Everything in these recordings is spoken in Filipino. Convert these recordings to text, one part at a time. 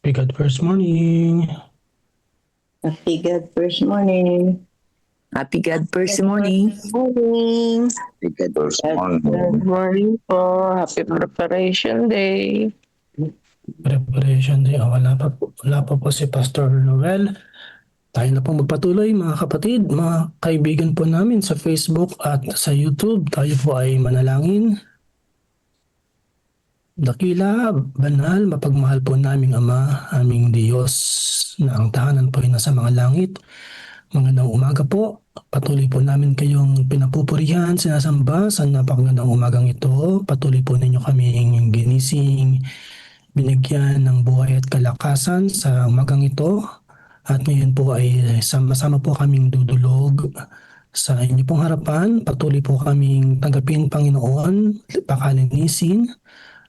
Happy God first morning. Happy God first morning. Happy God first morning. Morning. Happy God first Good morning po. Happy preparation day. Preparation day. Wala pa po si Pastor Noel. Tayo na po magpatuloy mga kapatid, mga kaibigan po namin sa Facebook at sa YouTube. Tayo po ay manalangin. Dakila, banal, mapagmahal po naming Ama, aming Diyos, na ang tahanan po ay nasa mga langit. Magandang umaga po. Patuloy po namin kayong pinapupurihan, sinasamba sa napakagandang umagang ito. Patuloy po ninyo kaming ginising, binigyan ng buhay at kalakasan sa umagang ito. At ngayon po ay sama-sama po kaming dudulog sa inyo pong harapan. Patuloy po kaming tanggapin, Panginoon, pakalinisin.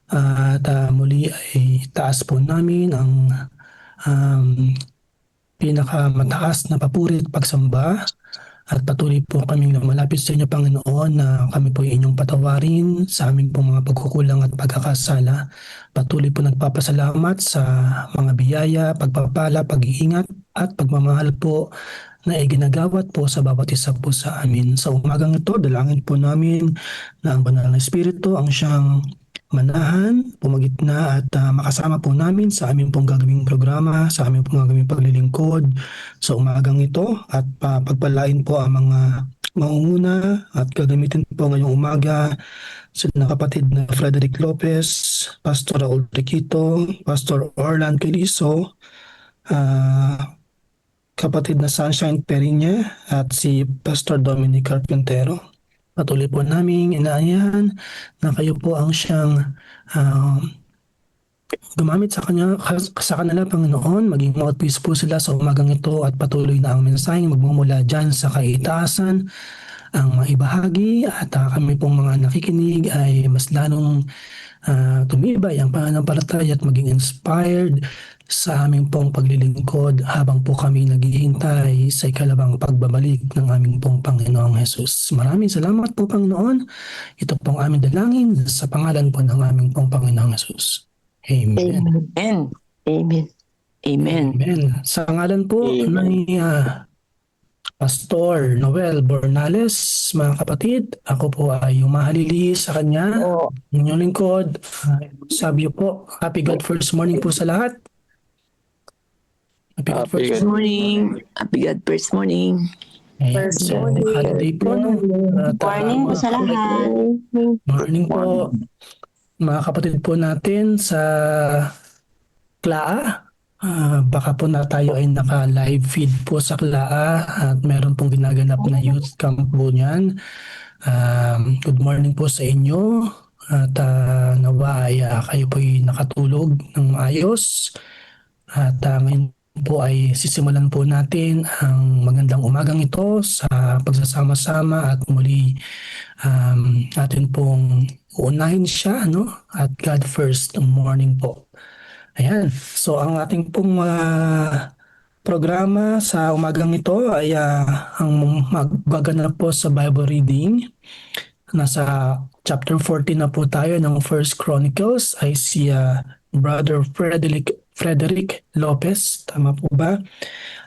At muli ay taas po namin ang um, pinakamataas na papuri at pagsamba. At patuloy po kaming lumalapit sa inyo, Panginoon, na kami po ay inyong patawarin sa aming pong mga pagkukulang at pagkakasala. Patuloy po nagpapasalamat sa mga biyaya, pagpapala, pag-iingat at pagmamahal po na iginagawat po sa bawat isa po sa amin. Sa umagang ito, dalangin po namin na ang Banal na Espiritu ang siyang manahan, pumagitna at makasama po namin sa aming pong gagawing programa, sa aming pong gagawing paglilingkod sa umagang ito at pagpalain po ang mga maunguna at gagamitin po ngayong umaga sila kapatid na Frederick Lopez, Pastor Raul Riquito, Pastor Orlan Quiliso, kapatid na Sunshine Perinya at si Pastor Dominic Carpintero. Patuloy po namin inaayahan na kayo po ang siyang gumamit sa kanila, Panginoon. Maging mouthpiece po sila sa umagang ito at patuloy na ang mensaheng magmumula dyan sa kaitaasan ang maibahagi at kami pong mga nakikinig ay mas lalong tumibay ang pananampalataya at maging inspired sa aming pong paglilingkod habang po kami naghihintay sa ikalawang pagbabalik ng aming pong Panginoong Hesus. Maraming salamat po, Panginoon. Ito pong aming dalangin sa pangalan po ng aming pong Panginoong Hesus. Amen. Amen. Amen. Amen. Amen. Sa ngalan po ni Pastor Noel Bornales, mga kapatid, ako po ay humahalili sa kanya. Inyong lingkod, Sabio po. Happy God first morning po sa lahat. Happy God first morning. Happy God first morning. Ayan, so holiday po, no? Morning po sa lahat. Morning po, mga kapatid po natin sa KLAA. Baka po na tayo ay naka-live feed po sa KLAA at meron pong ginaganap na youth camp po niyan. Good morning po sa inyo at nawa ay kayo po ay nakatulog ng maayos. At ngayon po ay sisimulan po natin ang magandang umagang ito sa pagsasama-sama at muli natin pong uunahin siya, no? At God first morning po. Ayan, so ang ating pong programa sa umagang ito ay ang magaganap po sa Bible reading. Nasa chapter 14 na po tayo ng First Chronicles ay si Brother Frederick Lopez. Tama po ba?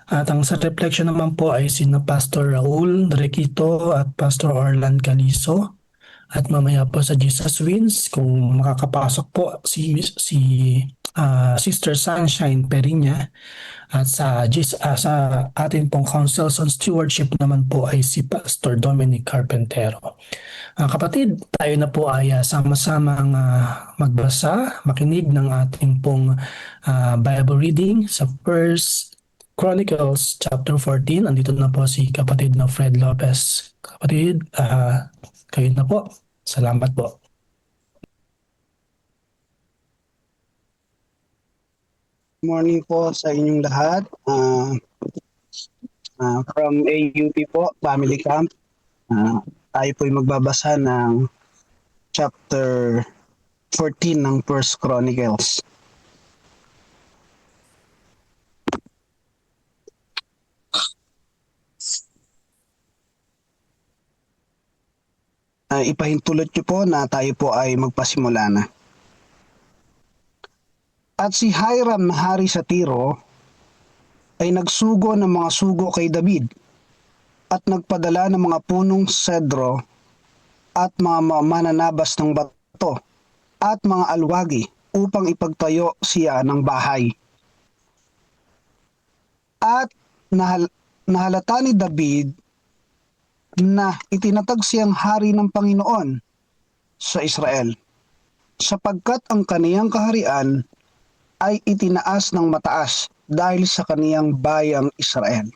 At ang sa reflection naman po ay sina Pastor Raul Requito at Pastor Orlan Caliso. At mamaya po sa Jesus Wins, kung makakapasok po si Sister Sunshine Perinya. At sa ating pong Councils on Stewardship naman po ay si Pastor Dominic Carpintero. Kapatid, tayo na po ay sama-sama ang magbasa, makinig ng ating pong Bible reading sa First Chronicles chapter 14. Andito na po si kapatid na Fred Lopez. Kapatid, kayo na po. Salamat po. Morning po sa inyong lahat. From AUP po, Family Camp. Tayo po ay magbabasa ng chapter 14 ng First Chronicles. Ipahintulot niyo po na tayo po ay magpasimula na. At si Hiram na hari sa Tiro ay nagsugo ng mga sugo kay David at nagpadala ng mga punong sedro at mga mananabas ng bato at mga alwagi upang ipagtayo siya ng bahay. At nahalata ni David na itinatag siyang hari ng Panginoon sa Israel, sapagkat ang kaniyang kaharian ay itinaas ng mataas dahil sa kaniyang bayang Israel.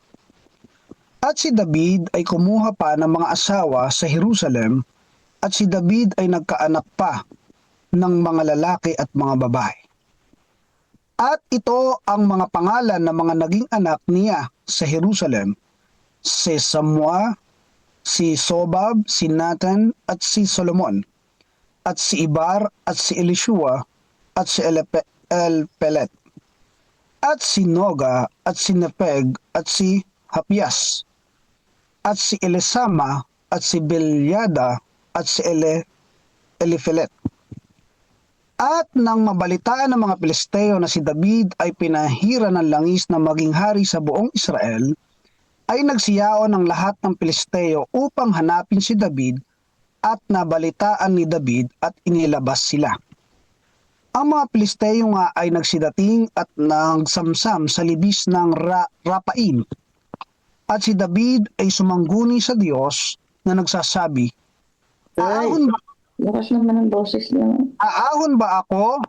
At si David ay kumuha pa ng mga asawa sa Jerusalem, at si David ay nagkaanak pa ng mga lalaki at mga babae. At ito ang mga pangalan ng mga naging anak niya sa Jerusalem: si Samua, si Sobab, si Nathan, at si Solomon, at si Ibar, at si Elishua, at si Elpelet, at si Noga, at si Nepeg, at si Hapias, at si Elisama, at si Bilyada, at si Elifelet. At nang mabalitaan ng mga Pilisteo na si David ay pinahira ng langis na maging hari sa buong Israel, ay nagsiyaon ng lahat ng Pilisteo upang hanapin si David, at nabalitaan ni David at inilabas sila. Ang mga Pilisteo nga ay nagsidating at nagsamsam sa libis ng Rapaim. At si David ay sumangguni sa Diyos na nagsasabi, Lakas naman ang boses niya. Aahon ba ako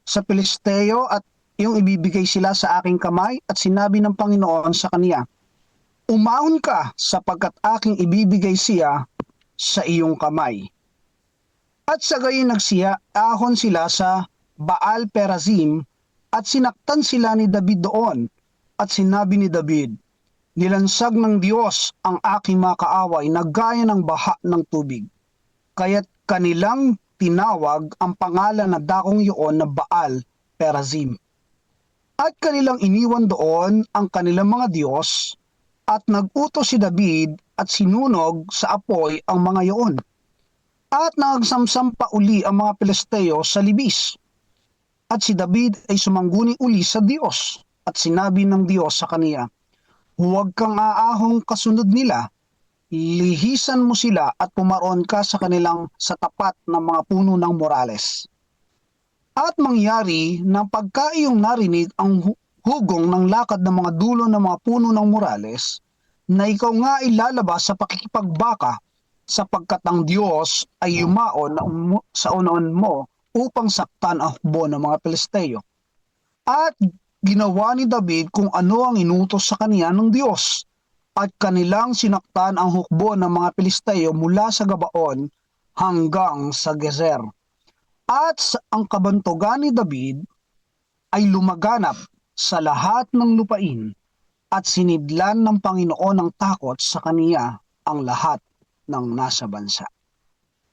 sa Pilisteo at yung ibibigay sila sa aking kamay? At sinabi ng Panginoon sa kaniya, umahon ka sapagkat aking ibibigay siya sa iyong kamay. At sa gayon ahon sila sa Baal Perazim, at sinaktan sila ni David doon. At sinabi ni David, nilansag ng Diyos ang aking mga kaaway na gaya ng baha ng tubig. Kaya't kanilang tinawag ang pangalan na dakong iyon na Baal Perazim. At kanilang iniwan doon ang kanilang mga Diyos, at nag-utos si David at sinunog sa apoy ang mga iyon. At nagsamsam pa uli ang mga Pilisteo sa libis. At si David ay sumangguni uli sa Diyos, at sinabi ng Diyos sa kaniya, huwag kang aahong kasunod nila, lihisan mo sila at pumaroon ka sa sa tapat ng mga puno ng Morales. At mangyari na pagka iyong narinig ang hugong ng lakad ng mga dulo ng mga puno ng Morales, na ikaw nga ilalabas sa pakikipagbaka, sapagkat ang Diyos ay yumaon sa unaon mo upang saktan ang hukbo ng mga Pilisteo. At ginawa ni David kung ano ang inutos sa kaniya ng Diyos, at kanilang sinaktan ang hukbo ng mga Pilisteo mula sa Gabaon hanggang sa Gezer. At ang kabantugan ni David ay lumaganap sa lahat ng lupain, at sinidlan ng Panginoon ng takot sa kaniya ang lahat ng nasa bansa.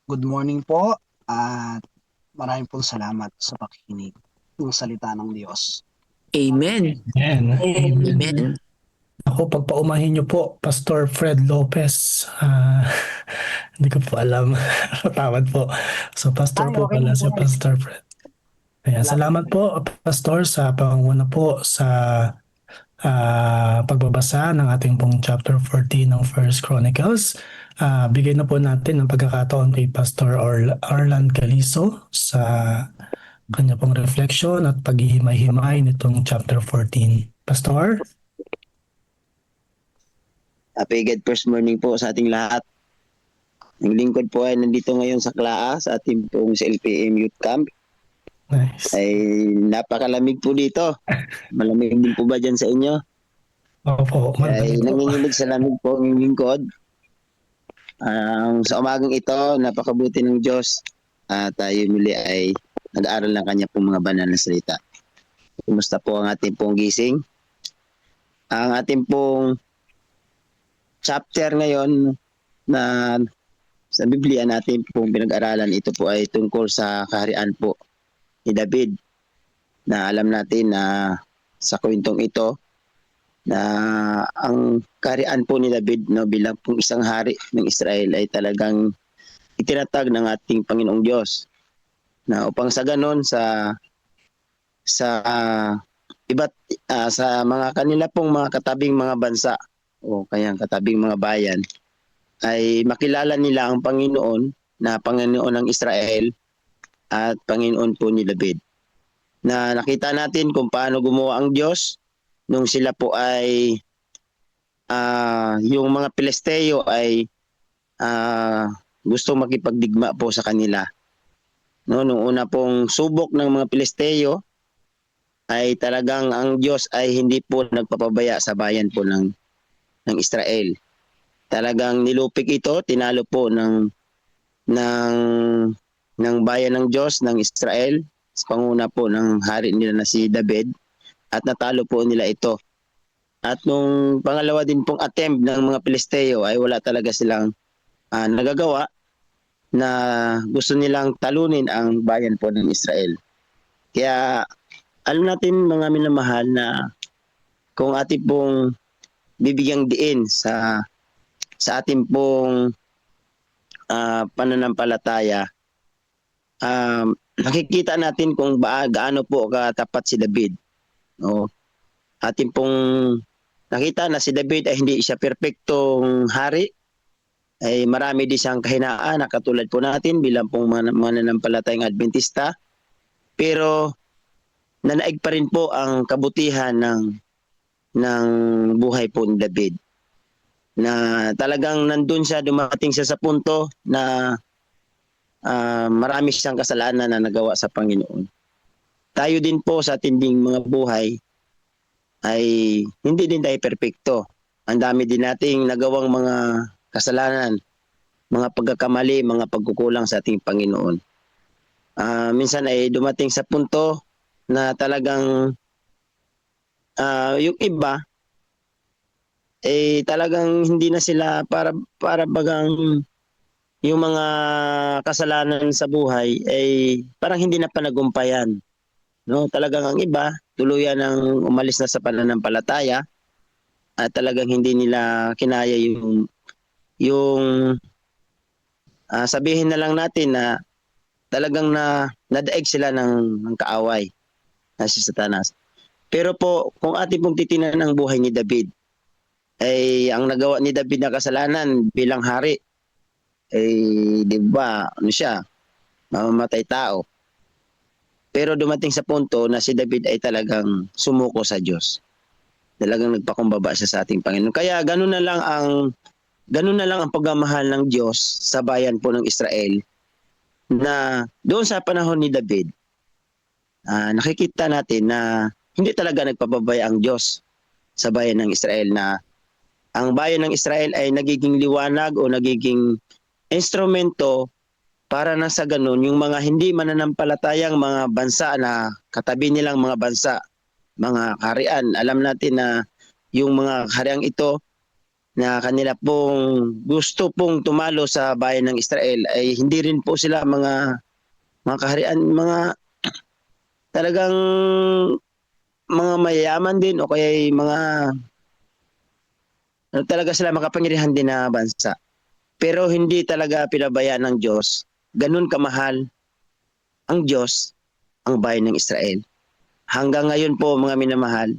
Good morning po, at maraming pong salamat sa pakikinig ng salita ng Diyos. Amen. Amen. Amen. Ako, pagpaumahin niyo po, Pastor Fred Lopez. Hindi ko po alam. Tawad po. So, Pastor po okay pala po. si Pastor Fred. Ayan, salamat po, Pastor, sa pangunguna po sa pagbabasa ng ating pong chapter 14 ng First Chronicles. Bigay na po natin ang pagkakataon kay Pastor Arlan Calizo sa kanya pong reflection at paghihimay-himay nitong chapter 14. Pastor? Happy God first morning po sa ating lahat. Ang lingkod po ay nandito ngayon sa Klaa sa ating pong sa LPM Youth Camp. Nice. Ay napakalamig po dito. Malamig din po ba dyan sa inyo? Opo, Ay madali po. nanginginig sa lamig po ang lingkod. Sa umagang ito, napakabuti ng Diyos. Tayo muli ay nag-aaral ng kanya pong mga banal na salita. Kumusta po ang ating pong gising? Ang ating pong chapter ngayon na sa Biblia natin pong pinag-aralan, ito po ay tungkol sa kaharian po ni David, na alam natin na sa kwentong ito na ang kaharian po ni David, no, bilang pong isang hari ng Israel ay talagang itinatag ng ating Panginoong Diyos, na upang sa ganon sa sa iba't sa mga kanila pong mga katabing mga bansa o kaya katabing mga bayan ay makilala nila ang Panginoon na Panginoon ng Israel at Panginoon po ni David. Na nakita natin kung paano gumawa ang Diyos nung sila po ay yung mga Pilisteo ay gusto makipagdigma po sa kanila. No, nung una pong subok ng mga Pilisteo ay talagang ang Diyos ay hindi po nagpapabaya sa bayan po ng Israel. Talagang nilupik ito, tinalo po ng bayan ng Diyos ng Israel sa panguna po ng hari nila na si David at natalo po nila ito. At nung pangalawa din pong attempt ng mga Pilisteo ay wala talaga silang nagagawa na gusto nilang talunin ang bayan po ng Israel. Kaya alam natin mga minamahal na kung ating pong bibigyang diin sa ating pong pananampalataya, nakikita natin kung gaano po katapat si David. No? Ating pong nakita na si David ay hindi siya perpektong hari, ay marami din siyang kahinaan na katulad po natin bilang pong mananampalatayang Adventista, pero nanaig pa rin po ang kabutihan ng buhay po ni David. Na talagang nandun siya, dumating siya sa punto na marami siyang kasalanan na nagawa sa Panginoon. Tayo din po sa tinding mga buhay ay hindi din tayo perpekto. Ang dami din nating nagawang mga kasalanan, mga pagkakamali, mga pagkukulang sa ating Panginoon. Minsan ay dumating sa punto na talagang yung iba talagang hindi na sila para bagang yung mga kasalanan sa buhay ay parang hindi na panagumpayan. No, talagang ang iba tuluyan ng umalis na sa pananampalataya at talagang hindi nila kinaya yung sabihin na lang natin na talagang nadaig sila ng kaaway na si Satanas. Pero po kung ating pong titinan ang buhay ni David, ay ang nagawa ni David na kasalanan bilang hari, di ba, ano siya, mamamatay tao. Pero dumating sa punto na si David ay talagang sumuko sa Diyos. Talagang nagpakumbaba siya sa ating Panginoon. Kaya ganun na lang ang pagmamahal ng Diyos sa bayan po ng Israel, na doon sa panahon ni David, nakikita natin na hindi talaga nagpapabaya ang Diyos sa bayan ng Israel, na ang bayan ng Israel ay nagiging liwanag o nagiging instrumento para na sa ganun yung mga hindi mananampalatayang mga bansa na katabi nilang mga bansa, mga kaharian. Alam natin na yung mga kahariang ito na kanila pong gusto pong tumalo sa bayan ng Israel ay hindi rin po sila mga kaharian, mga talagang mga mayayaman din o kaya mga talaga sila makapangyarihan din na bansa. Pero hindi talaga pinabayaan ng Diyos. Ganun kamahal ang Diyos ang bayan ng Israel. Hanggang ngayon po mga minamahal,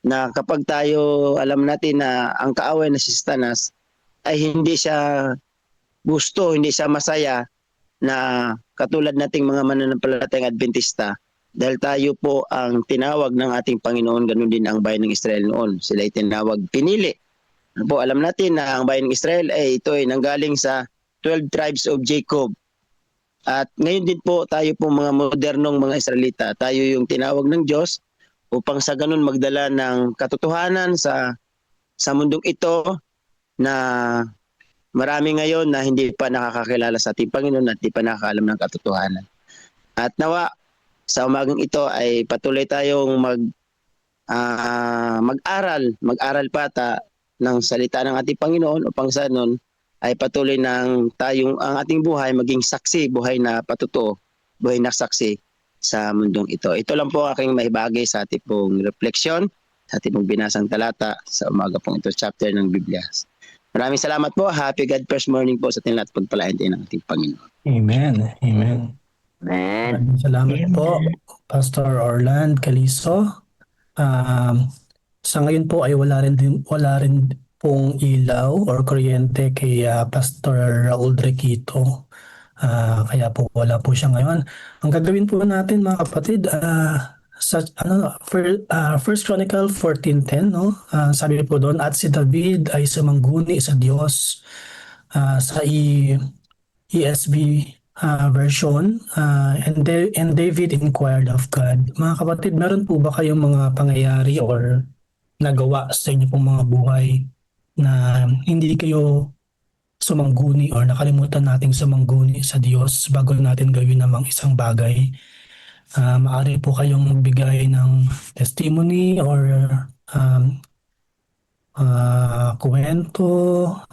na kapag tayo alam natin na ang kaaway na si Satanas ay hindi siya gusto, hindi siya masaya na katulad nating mga mananampalatayang Adventista, dahil tayo po ang tinawag ng ating Panginoon, ganun din ang bayan ng Israel noon. Sila ay tinawag pinili. Po, alam natin na ang bayan ng Israel ito ay nanggaling sa 12 tribes of Jacob. At ngayon din po tayo po mga modernong mga Israelita, tayo yung tinawag ng Diyos upang sa ganun magdala ng katotohanan sa mundong ito na marami ngayon na hindi pa nakakakilala sa ating Panginoon at hindi pa nakakaalam ng katotohanan. At nawa sa umagang ito ay patuloy tayong mag-aral pa ng salita ng ating Panginoon upang sa nun ay patuloy ang ating buhay maging saksi, buhay na patutuo, buhay na saksi sa mundong ito. Ito lang po aking maibagay sa ating pong refleksyon, sa ating pong binasang talata sa umaga pong ito, chapter ng Biblia. Maraming salamat po. Happy God first morning po sa ating lahat. Pagpalain din ng ating Panginoon. Amen. Amen. Amen. Maraming salamat po, Pastor Orland Calizo. Sa ngayon po ay wala rin pong ilaw or kuryente kay Pastor Raul Requito. Kaya po wala po siya ngayon. Ang gagawin po natin mga kapatid, First Chronicle 14:10, no? Sabi po doon, at si David ay sumangguni sa Diyos. Sa ESV version, and David inquired of God. Mga kapatid, meron po ba kayong mga pangyayari or nagawa sa inyo pong mga buhay na hindi kayo sumangguni or nakalimutan nating sumangguni sa Diyos bago natin gawin namang isang bagay? Maaari po kayong magbigay ng testimony or kwento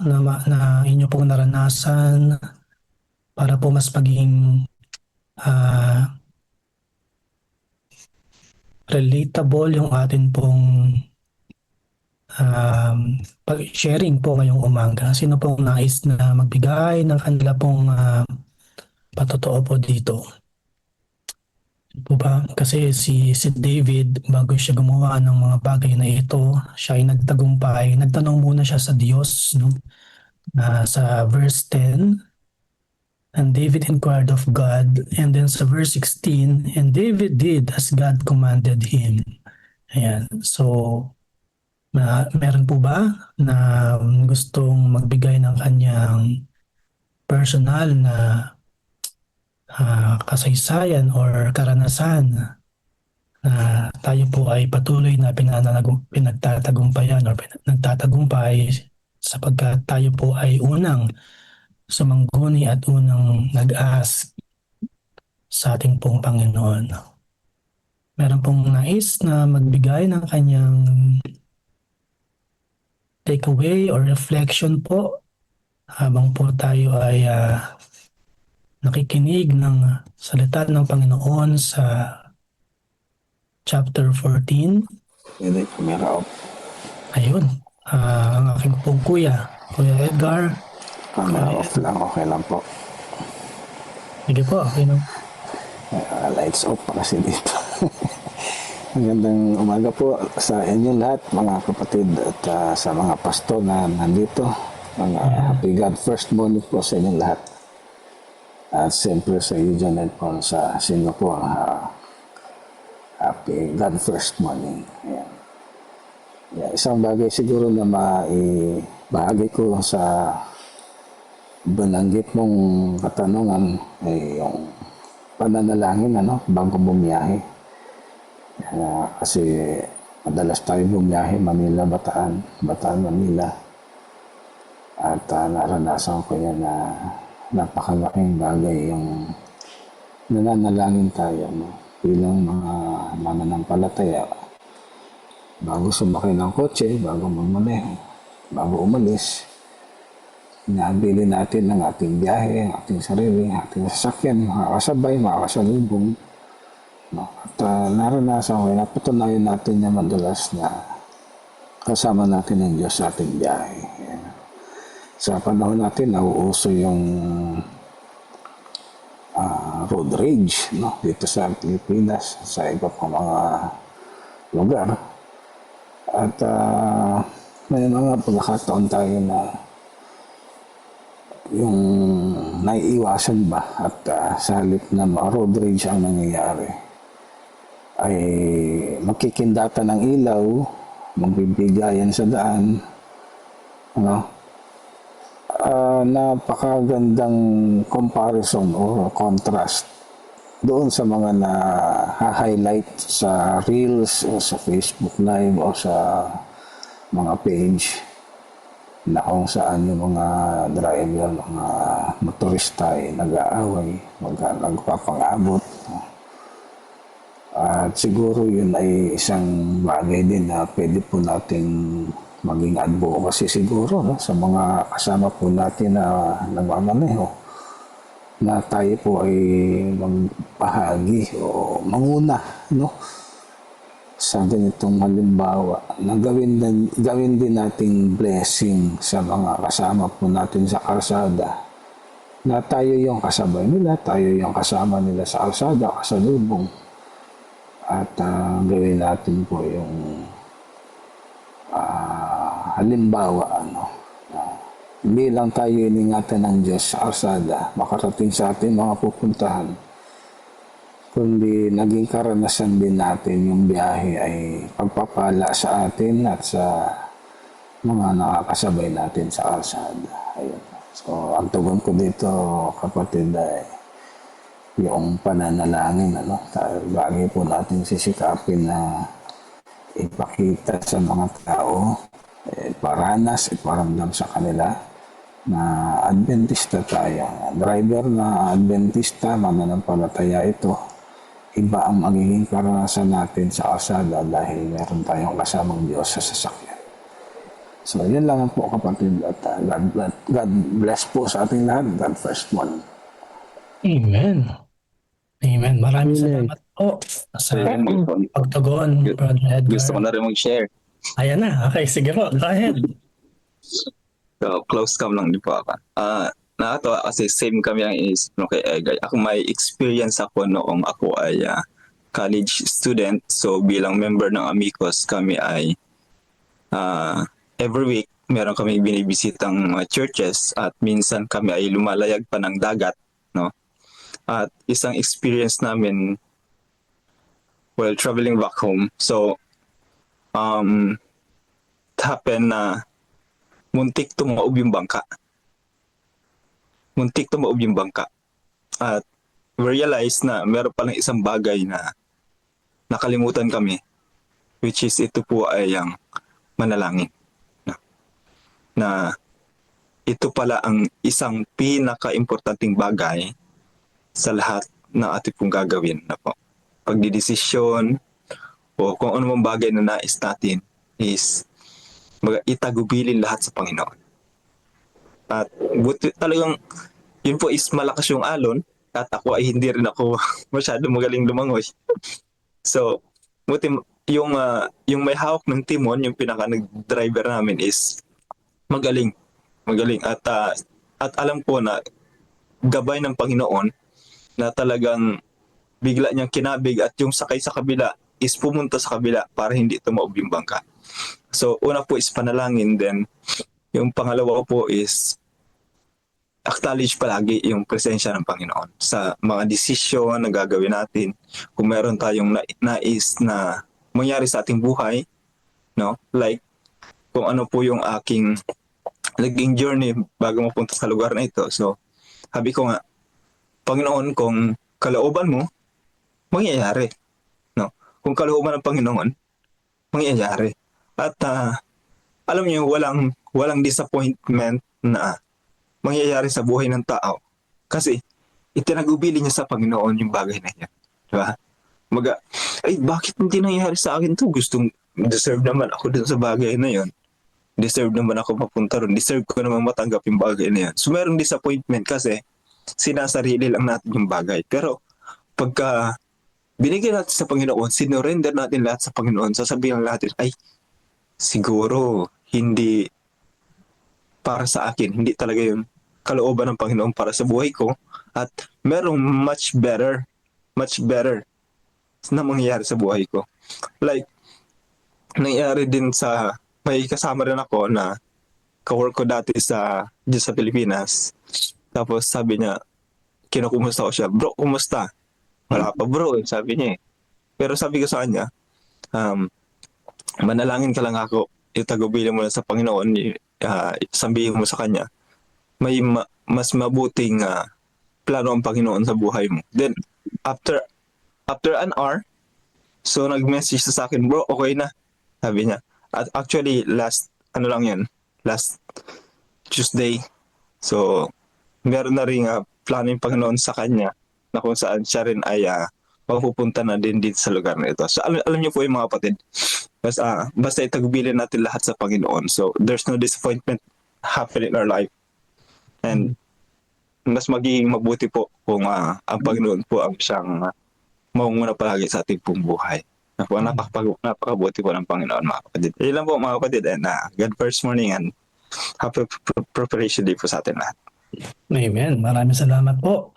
na inyo pong naranasan para po mas maging relatable yung atin pong sharing po ngayong umaga. Sino pong nais na magbigay ng kanila pong patotoo po dito? Po ba? Kasi si David, bago siya gumawa ng mga bagay na ito, siya ay nagtagumpay. Nagtanong muna siya sa Diyos, no? Sa verse 10, and David inquired of God. And then sa verse 16, and David did as God commanded him. Ayan. So, meron po ba na gustong magbigay ng kanyang personal na kasaysayan or karanasan na tayo po ay patuloy na pinagtatagumpayan or nagtatagumpay sapagkat tayo po ay unang sumangguni at unang nag-ask sa ating pong Panginoon. Meron pong nais na magbigay ng kanyang takeaway or reflection po habang po tayo ay nakikinig ng salita ng Panginoon sa chapter 14. Ayun, ang aking pong Kuya Edgar. Off lang, okay lang po. Sige po, okay no? Lights off pa kasi dito. Magandang umaga po sa inyo lahat, mga kapatid at sa mga pastor na nandito. Mga happy God first morning po sa inyo lahat. At siyempre sa iyo dyan at po sa Singapore, happy God first morning. Ayan. Yeah, isang bagay siguro na maibahagi ko sa bananggit mong katanungan ay yung pananalangin bago bumiyahe. Kasi madalas tayo bumiyahe Manila, Bataan, Manila. At naranasan ko yan na napakalaking bagay yung nananalangin tayo bilang mga mananampalataya bago sumakay ng kotse, bago magmaneho, bago umalis. Nabili natin ng ating biyahe, ating sarili, ating sasakyan, makakasabay, makakasalubong. At naranasan ko, napatunayan natin na madalas na kasama natin ang Diyos sa ating biyahe. Sa panahon natin, nauuso yung road rage dito sa Pilipinas, sa iba pang mga lugar. At may mga pagkakataon tayo na yung naiiwasan ba at sa halip na road rage ang nangyayari ay magkikindata ng ilaw, magbibigayan sa daan, napakagandang comparison o contrast doon sa mga na-highlight sa Reels o sa Facebook Live o sa mga page na kung saan yung mga driver, mga motorista ay nag-aaway, nagpapangabot. At siguro yun ay isang bagay din na pwede po nating maging advocacy siguro sa mga kasama po natin na nagmamaneho na tayo po ay magbahagi o manguna sa ganitong halimbawa na gawin din nating blessing sa mga kasama po natin sa kalsada na tayo yung kasabay nila, tayo yung kasama nila sa kalsada, kasalubong. At gawin natin po yung halimbawa, hindi lang tayo iningatan ng Diyos sa kalsada, makarating sa ating mga pupuntahan, kundi naging karanasan din natin yung biyahe ay pagpapala sa atin at sa mga nakakasabay natin sa kalsada. Ayun. So, ang tugon ko dito, kapatid, ay yung pananalangin. Lagi po natin sisikapin na ipakita sa mga tao, paranas, iparamdam sa kanila na Adventista tayo. Driver na Adventista, mananampalataya ito. Iba ang magiging karanasan natin sa kalsada dahil meron tayong kasamang Diyos sa sasakyan. So, yun lang po kapatid at God bless po sa ating lahat. God first one. Amen. Amen. Maraming Amen. salamat po sa Ayun, pagtugon, Brother Edgar. gusto ko na rin mag-share. Ayan na. Okay, sige po. Go ahead. So, close cam lang din po ako. Nakatawa kasi same kami ang inisip no kay Edgar. Ako may experience ako noong ako ay college student. So bilang member ng Amicos, kami ay every week meron kami binibisitang mga churches at minsan kami ay lumalayag pa ng dagat, no? At isang experience namin while traveling back home. So it happened na muntik tumaob yung bangka. At we realized na meron palang isang bagay na nakalimutan kami, which is ito po ay ang manalangin. Na ito pala ang isang pinaka-importanting bagay sa lahat na ating pong gagawin na po. Pagdidesisyon o kung ano mang bagay na nais natin is itagubilin lahat sa Panginoon. At buti talagang yun po is malakas yung alon at ako ay hindi rin ako masyado magaling lumangoy. So, buti yung may hawak ng timon, yung pinaka-driver namin is magaling at alam ko na gabay ng Panginoon na talagang bigla niyang kinabig at yung sakay sa kabila is pumunta sa kabila para hindi tumaob yung bangka. So, una po is panalangin, then yung pangalawa po is acknowledge palagi yung presensya ng Panginoon sa mga desisyon na gagawin natin. Kung meron tayong nais na mangyari sa ating buhay, no? Like, kung ano po yung aking naging journey bago mapunta sa lugar na ito. So, sabi ko nga, Panginoon, kung kalooban mo, mangyayari. No? Kung kalooban ng Panginoon, mangyayari. At alam niyo, walang disappointment na mangyayari sa buhay ng tao. Kasi itinagubili niya sa Panginoon yung bagay na yan. Diba? Bakit hindi nangyayari sa akin to? Deserve naman ako dun sa bagay na yon. Deserve naman ako mapunta ron. Deserve ko naman matanggap yung bagay na yan. So merong disappointment kasi sinasarili lang natin yung bagay. Pero pagka binigyan natin sa Panginoon, sinurrender natin lahat sa Panginoon, sasabihin natin, ay, siguro hindi para sa akin, hindi talaga yung kalooban ng Panginoon para sa buhay ko, at merong much better na mangyayari sa buhay ko. Like, nangyari din may kasama rin ako na kawork ko dati dyan sa Pilipinas. Tapos sabi niya, kinukumusta ko siya, bro, kumusta? Wala pa bro, sabi niya eh. Pero sabi ko sa kanya, manalangin ka lang ako, itagubili mo lang sa Panginoon, sabihin mo sa kanya, may mas mabuting plano ang Panginoon sa buhay mo. Then, after an hour, so nag-message sa akin, bro, okay na, sabi niya. At actually, last Tuesday, so, meron na rin plano yung Panginoon sa kanya, na kung saan siya rin ay mapupunta na din dito sa lugar na ito. So, alam niyo po yung mga kapatid, basta itagubilin natin lahat sa Panginoon. So, there's no disappointment happen in our life. And mas magiging mabuti po kung ang Panginoon po ang siyang maunguna palagi sa ating pong buhay. Napakabuti po ng Panginoon, mga kapatid. Yun lang po, mga kapatid. And God first morning and happy preparation day po sa atin lahat. Amen. Maraming salamat po,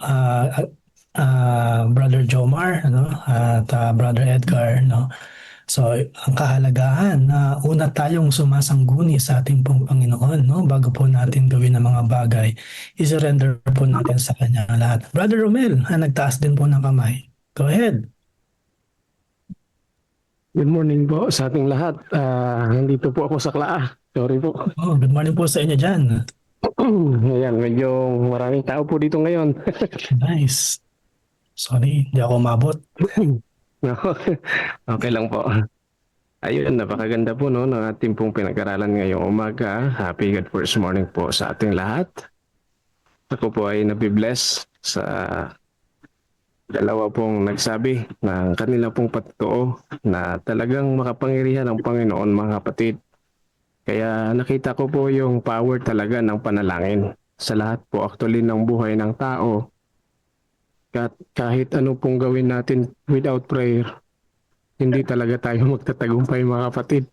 Brother Jomar, ano, at Brother Edgar, no. So, ang kahalagahan na una tayong sumasangguni sa ating pong Panginoon, no, bago po natin gawin ang mga bagay, i-surrender po natin sa Kanya ang lahat. Brother Romel, nagtaas din po ng kamay. Go ahead. Good morning po sa ating lahat. Nandito po ako sa Klaa. Sorry po. Oh, good morning po sa inyo dyan. Ayan, medyo maraming tao po dito ngayon. Nice. Sorry, hindi ako umabot. Okay lang po. Ayun, napakaganda po no, ng ating pong pinag-aralan ngayong umaga. Happy God first morning po sa ating lahat. Ako po ay nabibless sa dalawa pong nagsabi ng kanila pong patutuo na talagang makapangyarihan ang Panginoon, mga kapatid. Kaya nakita ko po yung power talaga ng panalangin sa lahat po actually ng buhay ng tao. Kahit ano pong gawin natin without prayer, hindi talaga tayo magtatagumpay, mga kapatid.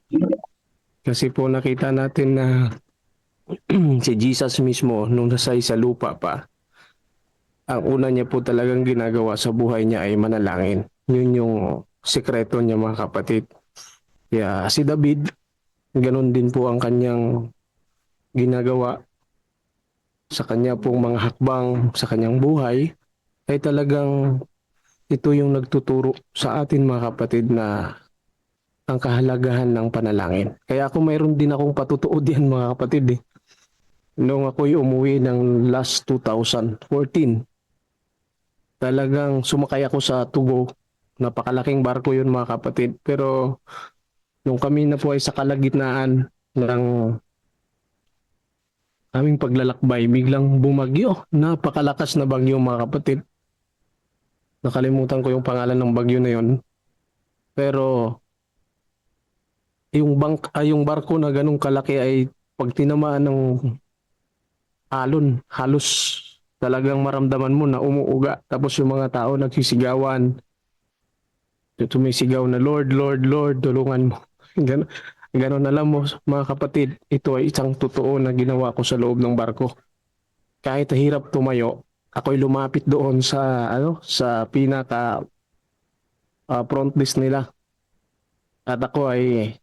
Kasi po nakita natin na si Jesus mismo nung nasa sa lupa pa, ang una niya po talagang ginagawa sa buhay niya ay manalangin. Yun yung sikreto niya, mga kapatid. Kaya si David, ganon din po ang kanyang ginagawa sa kanya pong mga hakbang sa kanyang buhay, ay talagang ito yung nagtuturo sa atin, mga kapatid, na ang kahalagahan ng panalangin. Kaya ako mayroon din akong patutuo diyan, mga kapatid. Noong ako'y umuwi ng last 2014, talagang sumakay ako sa Tugo. Napakalaking barko yun, mga kapatid. Pero nung kami na po ay sa kalagitnaan ng aming paglalakbay, biglang bumagyo. Napakalakas na bagyo, mga kapatid. Nakalimutan ko yung pangalan ng bagyo na yun. Pero yung barko na ganung kalaki ay pag tinamaan ng alon, halos talagang maramdaman mo na umuuga. Tapos yung mga tao nagsisigawan. Tumisigaw na, Lord, Lord, Lord, tulungan mo. Ganon, alam mo, mga kapatid, ito ay isang totoo na ginawa ko sa loob ng barko. Kahit hirap tumayo, ako'y lumapit doon sa pinaka front desk nila. At ako ay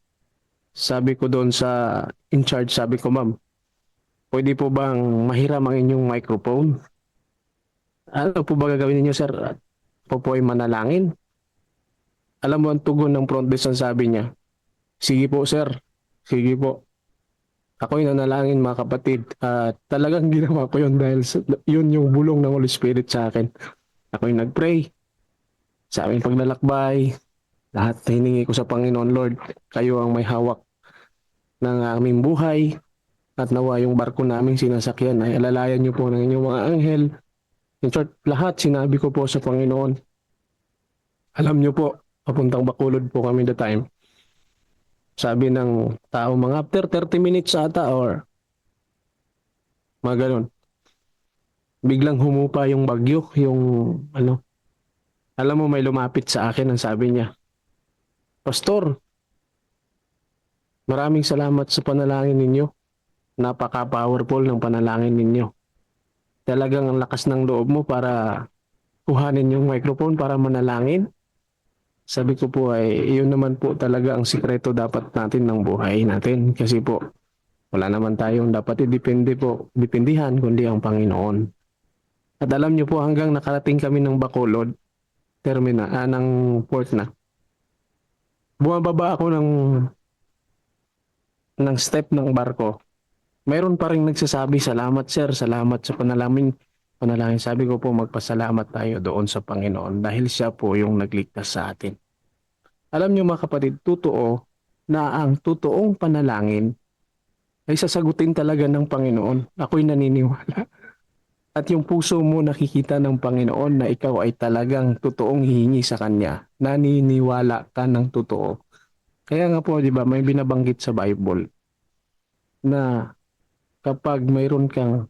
sabi ko doon sa in charge, sabi ko, ma'am, pwede po bang mahiram ang inyong microphone? Ano po ba gagawin ninyo, sir? Po ay manalangin. Alam mo ang tugon ng front desk, ang sabi niya, sige po, sir. Sige po. Ako'y nanalangin, mga kapatid. Talagang ginawa ko yun dahil yun yung bulong ng Holy Spirit sa akin. Ako'y nag-pray sa aming paglalakbay. Lahat hiningi ko sa Panginoon, Lord, kayo ang may hawak ng aming buhay. At nawa yung barko naming sinasakyan ay alalayan niyo po ng inyong mga anghel. In short, lahat sinabi ko po sa Panginoon. Alam niyo po, papuntang Bacolod po kami the time. Sabi ng tao, mga after 30 minutes ata or mga ganun. Biglang humupa yung bagyo, yung alam mo, may lumapit sa akin, ang sabi niya, Pastor, maraming salamat sa panalangin ninyo. Napaka-powerful ng panalangin ninyo. Talagang ang lakas ng loob mo para kuhanin yung microphone para manalangin. Sabi ko po ay yun naman po talaga ang sikreto dapat natin ng buhay natin. Kasi po wala naman tayong dapat dependihan kundi ang Panginoon. At alam niyo po hanggang nakarating kami ng Bacolod, ng port na. Bumababa ako ng step ng barko. Mayroon pa rin nagsasabi, salamat sir, salamat sa panalangin. Sabi ko po, magpasalamat tayo doon sa Panginoon dahil siya po yung nagligtas sa atin. Alam niyo, mga kapatid, totoo na ang totoong panalangin ay sasagutin talaga ng Panginoon. Ako'y naniniwala. At yung puso mo nakikita ng Panginoon na ikaw ay talagang totoong hihingi sa Kanya. Naniniwala ka ng totoo. Kaya nga po, di ba, may binabanggit sa Bible na kapag mayroon kang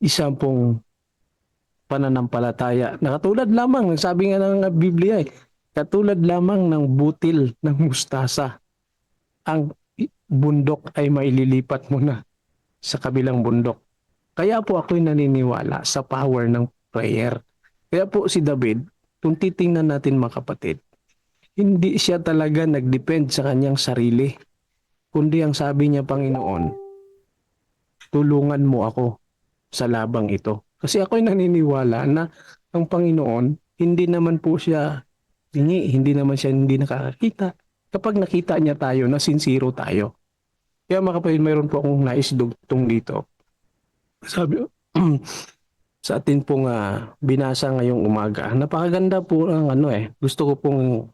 isang pong pananampalataya, na katulad lamang, sabi nga ng Biblia, katulad lamang ng butil ng mustasa, ang bundok ay maililipat mo na. sa kabilang bundok. Kaya po ako'y naniniwala sa power ng prayer. Kaya po si David, kung titingnan natin mga kapatid, hindi siya talaga nag-depend sa kanyang sarili. Kundi ang sabi niya, Panginoon, tulungan mo ako sa labang ito. Kasi ako'y naniniwala na ang Panginoon, hindi naman po siya hindi naman siya hindi nakakakita. Kapag nakita niya tayo, na sincero tayo. Kaya mga kapatid, mayroon po akong nais dugtong dito. Sabi sa atin pong binasa ngayong umaga. Napakaganda po ang gusto ko pong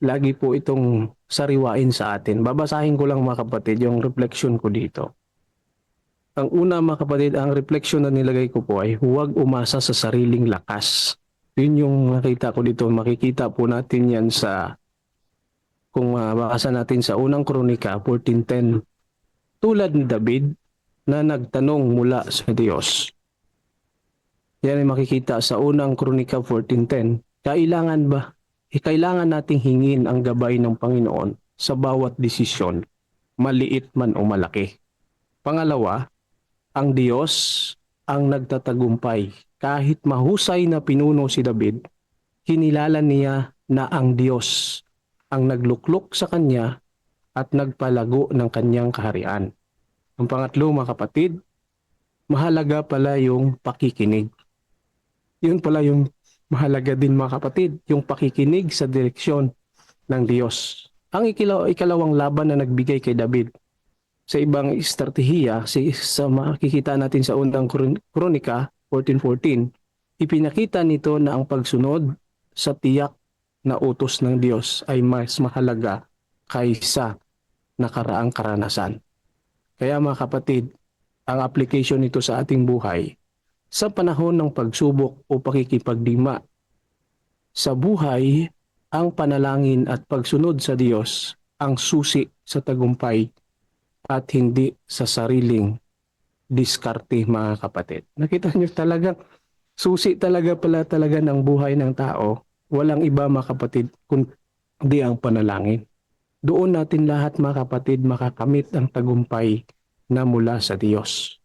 lagi po itong sariwain sa atin. Babasahin ko lang mga kapatid yung reflection ko dito. Ang una mga kapatid, ang reflection na nilagay ko po ay huwag umasa sa sariling lakas. Yun yung nakita ko dito. Makikita po natin yan kung mabasa natin sa unang Kronika 14:10. Tulad ni David na nagtanong mula sa Diyos. Yan ay makikita sa unang Kronika 14:10. Kailangan nating hingin ang gabay ng Panginoon sa bawat desisyon, maliit man o malaki. Pangalawa, ang Diyos ang nagtatagumpay. Kahit mahusay na pinuno si David, kinilala niya na ang Diyos ang nagluklok sa kanya at nagpalago ng kanyang kaharian. Ang pangatlo mga kapatid, mahalaga pala yung pakikinig. Yun pala yung mahalaga din mga kapatid, yung pakikinig sa direksyon ng Diyos. Ang ikalawang laban na nagbigay kay David sa ibang estratehiya, sa makikita natin sa unang Kronika 14:14, ipinakita nito na ang pagsunod sa tiyak na utos ng Diyos ay mas mahalaga kaysa nakaraang karanasan. Kaya mga kapatid, ang application nito sa ating buhay, sa panahon ng pagsubok o pakikipagdima sa buhay, ang panalangin at pagsunod sa Diyos ang susi sa tagumpay at hindi sa sariling diskarte mga kapatid. Nakita niyo talaga, susi talaga ng buhay ng tao. Walang iba mga kapatid kundi ang panalangin. Doon natin lahat mga kapatid makakamit ang tagumpay na mula sa Diyos.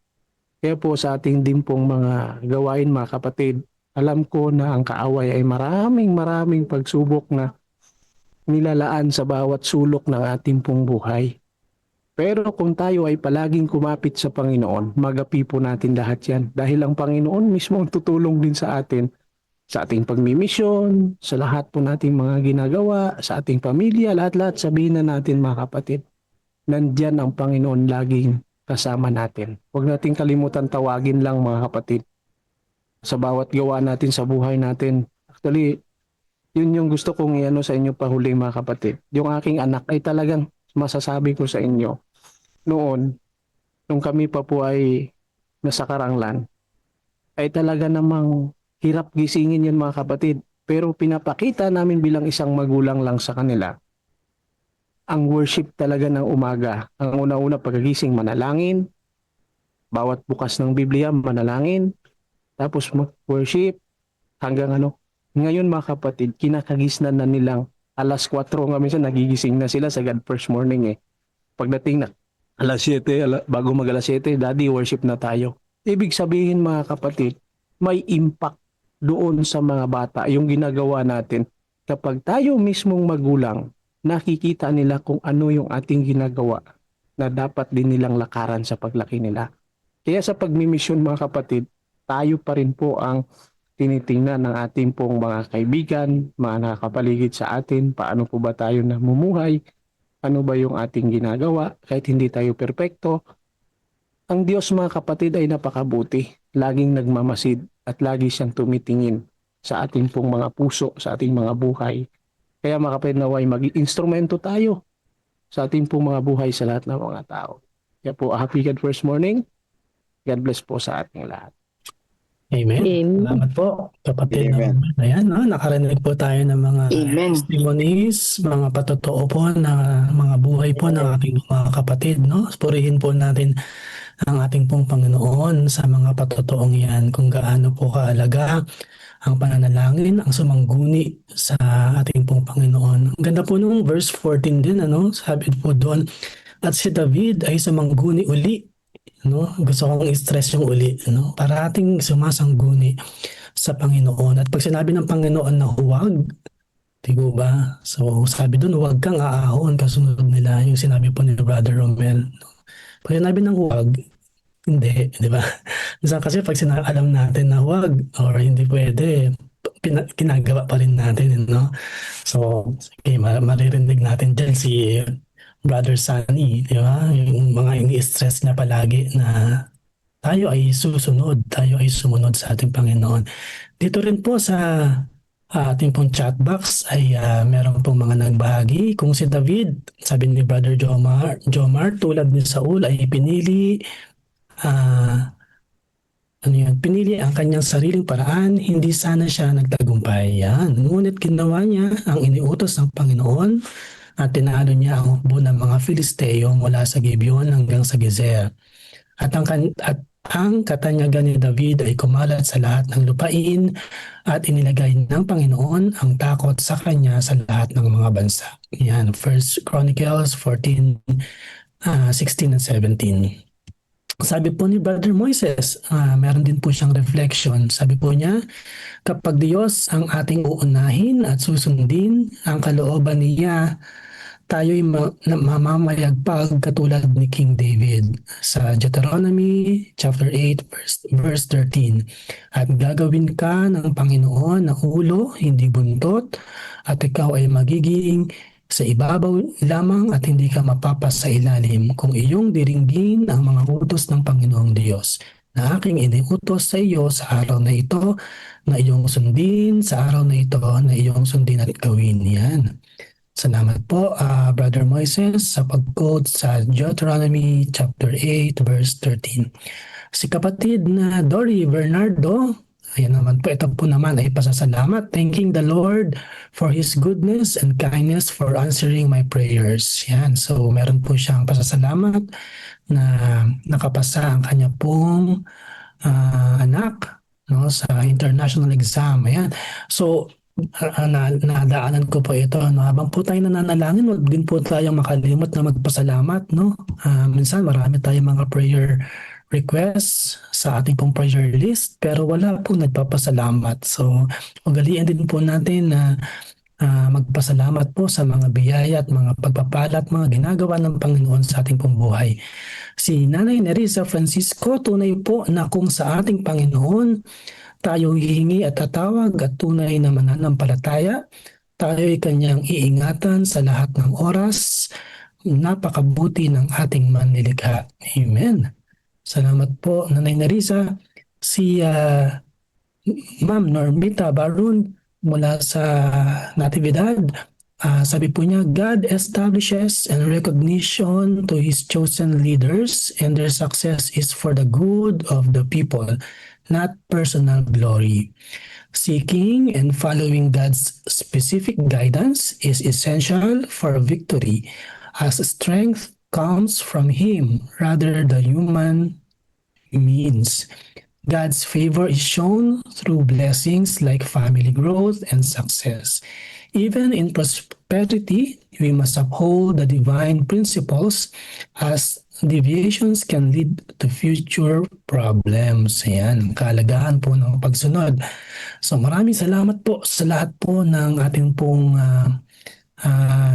Kaya po sa ating din pong mga gawain mga kapatid, alam ko na ang kaaway ay maraming pagsubok na nilalaan sa bawat sulok ng ating pong buhay. Pero kung tayo ay palaging kumapit sa Panginoon, magapi po natin lahat yan. Dahil ang Panginoon mismo ang tutulong din sa atin, sa ating pagmimisyon, sa lahat po nating mga ginagawa, sa ating pamilya, lahat-lahat sabihin na natin mga kapatid, nandyan ang Panginoon laging kasama natin. Huwag nating kalimutan tawagin lang mga kapatid sa bawat gawa natin sa buhay natin. Actually, yun yung gusto kong iano sa inyo pahuli mga kapatid. Yung aking anak ay talagang masasabi ko sa inyo, noon, nung kami pa po ay nasa Karanglan, ay talaga namang hirap gisingin yun mga kapatid. Pero pinapakita namin bilang isang magulang lang sa kanila, ang worship talaga ng umaga. Ang una-una pagkagising, manalangin. Bawat bukas ng Biblia, manalangin. Tapos mag-worship hanggang Ngayon mga kapatid, kinakagisnan na nilang alas 4 nga minsan nagigising na sila sa God First Morning Pagdating na alas 7, bago mag alas 7, Daddy, worship na tayo. Ibig sabihin mga kapatid, may impact doon sa mga bata yung ginagawa natin. Kapag tayo mismong magulang, nakikita nila kung ano yung ating ginagawa na dapat din nilang lakaran sa paglaki nila. Kaya sa pagmimisyon mga kapatid, tayo pa rin po ang tinitingnan ng ating pong mga kaibigan, mga nakakapaligid sa atin, paano po ba tayo namumuhay, ano ba yung ating ginagawa, kahit hindi tayo perpekto. Ang Diyos mga kapatid ay napakabuti, laging nagmamasid at lagi siyang tumitingin sa ating pong mga puso, sa ating mga buhay. Kaya mga kapatid, naway maging instrumento tayo sa ating pong mga buhay sa lahat ng mga tao. Kaya po, happy God First Morning. God bless po sa ating lahat. Amen. Amen. Salamat po, kapatid. Amen. Ayan, nakarinig po tayo ng mga Amen. testimonies, mga patotoo po na mga buhay po ng ating mga kapatid. Purihin po natin ang ating pong Panginoon sa mga patotoong yan, kung gaano po kaalaga ang pananalangin, ang sumangguni sa ating pong Panginoon. Ang ganda po nung verse 14 din, sabi po doon, At si David ay sumangguni uli. No? Gusto kong i-stress yung uli. No? Parating sumasangguni sa Panginoon. At pag sinabi ng Panginoon na huwag, di ba? So sabi doon, huwag kang aahon kasunod nila yung sinabi po ni Brother Romel. Pag sinabi ng huwag, hindi, di ba? Minsan kasi pag alam natin na huwag or hindi pwede, ginagawa pa rin natin, no? So, okay, maririnig natin dyan si Brother Sunny, di ba? Yung mga ini-stress niya palagi na tayo ay susunod, tayo ay sumunod sa ating Panginoon. Dito rin po sa ating pong chat box ay meron pong mga nagbahagi. Kung si David, sabi ni Brother Jomar, tulad ni Saul ay pinili pinili ang kanyang sariling paraan, hindi sana siya nagtagumpay. Yan. Ngunit ginawa niya ang iniutos ng Panginoon at tinalo niya ang hukbo ng mga Filisteo mula sa Gibeon hanggang sa Gezer. At ang katanyagan ni David ay kumalat sa lahat ng lupain at inilagay ng Panginoon ang takot sa kanya sa lahat ng mga bansa. Yan, 1 Chronicles 14, 16 and 17. Sabi po ni Brother Moises, meron din po siyang reflection. Sabi po niya, kapag Diyos ang ating uunahin at susundin ang kalooban niya, tayo'y mamamayagpag katulad ni King David sa Deuteronomy chapter 8 verse 13. At gagawin ka ng Panginoon na ulo, hindi buntot, at ikaw ay magiging sa ibabaw lamang at hindi ka mapapas sa ilalim kung iyong diringgin ang mga utos ng Panginoong Diyos na aking iniutos sa iyo sa araw na ito na iyong sundin, sa araw na ito na iyong sundin at gawin. Yan. Salamat po, Brother Moises, sa pag-quote sa Deuteronomy chapter 8 verse 13. Si kapatid na Dory Bernardo, ayan naman po, ito po naman ay pasasalamat, thanking the Lord for His goodness and kindness for answering my prayers. Yan, so meron po siyang pasasalamat na nakapasa ang kanya pong anak, no, sa international exam. Ayan, so nadaanan ko po ito, no? Habang po tayo nananalangin, wag din po tayong makalimot na magpasalamat, no? Minsan marami tayong mga prayer requests sa ating pong prayer list pero wala po nagpapasalamat. So ugaliin din po natin na magpasalamat po sa mga biyaya at mga pagpapala at mga ginagawa ng Panginoon sa ating pong buhay. Si Nanay Nerissa Francisco, tunay po na kung sa ating Panginoon tayo hihingi at tatawag at tunay na mananampalataya, tayo'y kanyang iingatan sa lahat ng oras. Napakabuti ng ating manlilikha. Amen. Salamat po, Nanay Nerissa. Si Ma'am Normita Barun mula sa Natividad, sabi po niya, God establishes and recognition to His chosen leaders and their success is for the good of the people, not personal glory. Seeking and following God's specific guidance is essential for victory, as strength comes from Him rather than human means. God's favor is shown through blessings like family growth and success. Even in prosperity, we must uphold the divine principles as deviations can lead to future problems. Ayan, ang kahalagahan po ng pagsunod. So maraming salamat po sa lahat po ng ating pong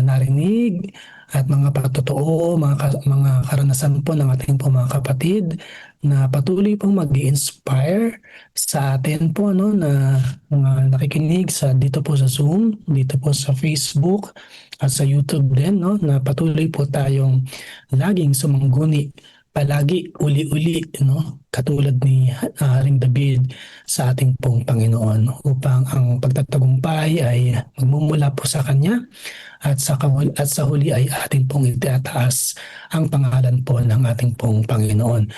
narinig at mga patotoo, mga karanasan po ng ating po mga kapatid na patuloy pong mag-i-inspire sa atin po, no, na mga nakikinig sa dito po sa Zoom, dito po sa Facebook at sa YouTube din, no, na patuloy po tayong laging sumangguni, palagi uli-uli, no, katulad ni Haring David sa ating pong Panginoon upang ang pagtatagumpay ay magmumula po sa Kanya at sa huli ay ating pong itataas ang pangalan po ng ating pong Panginoon.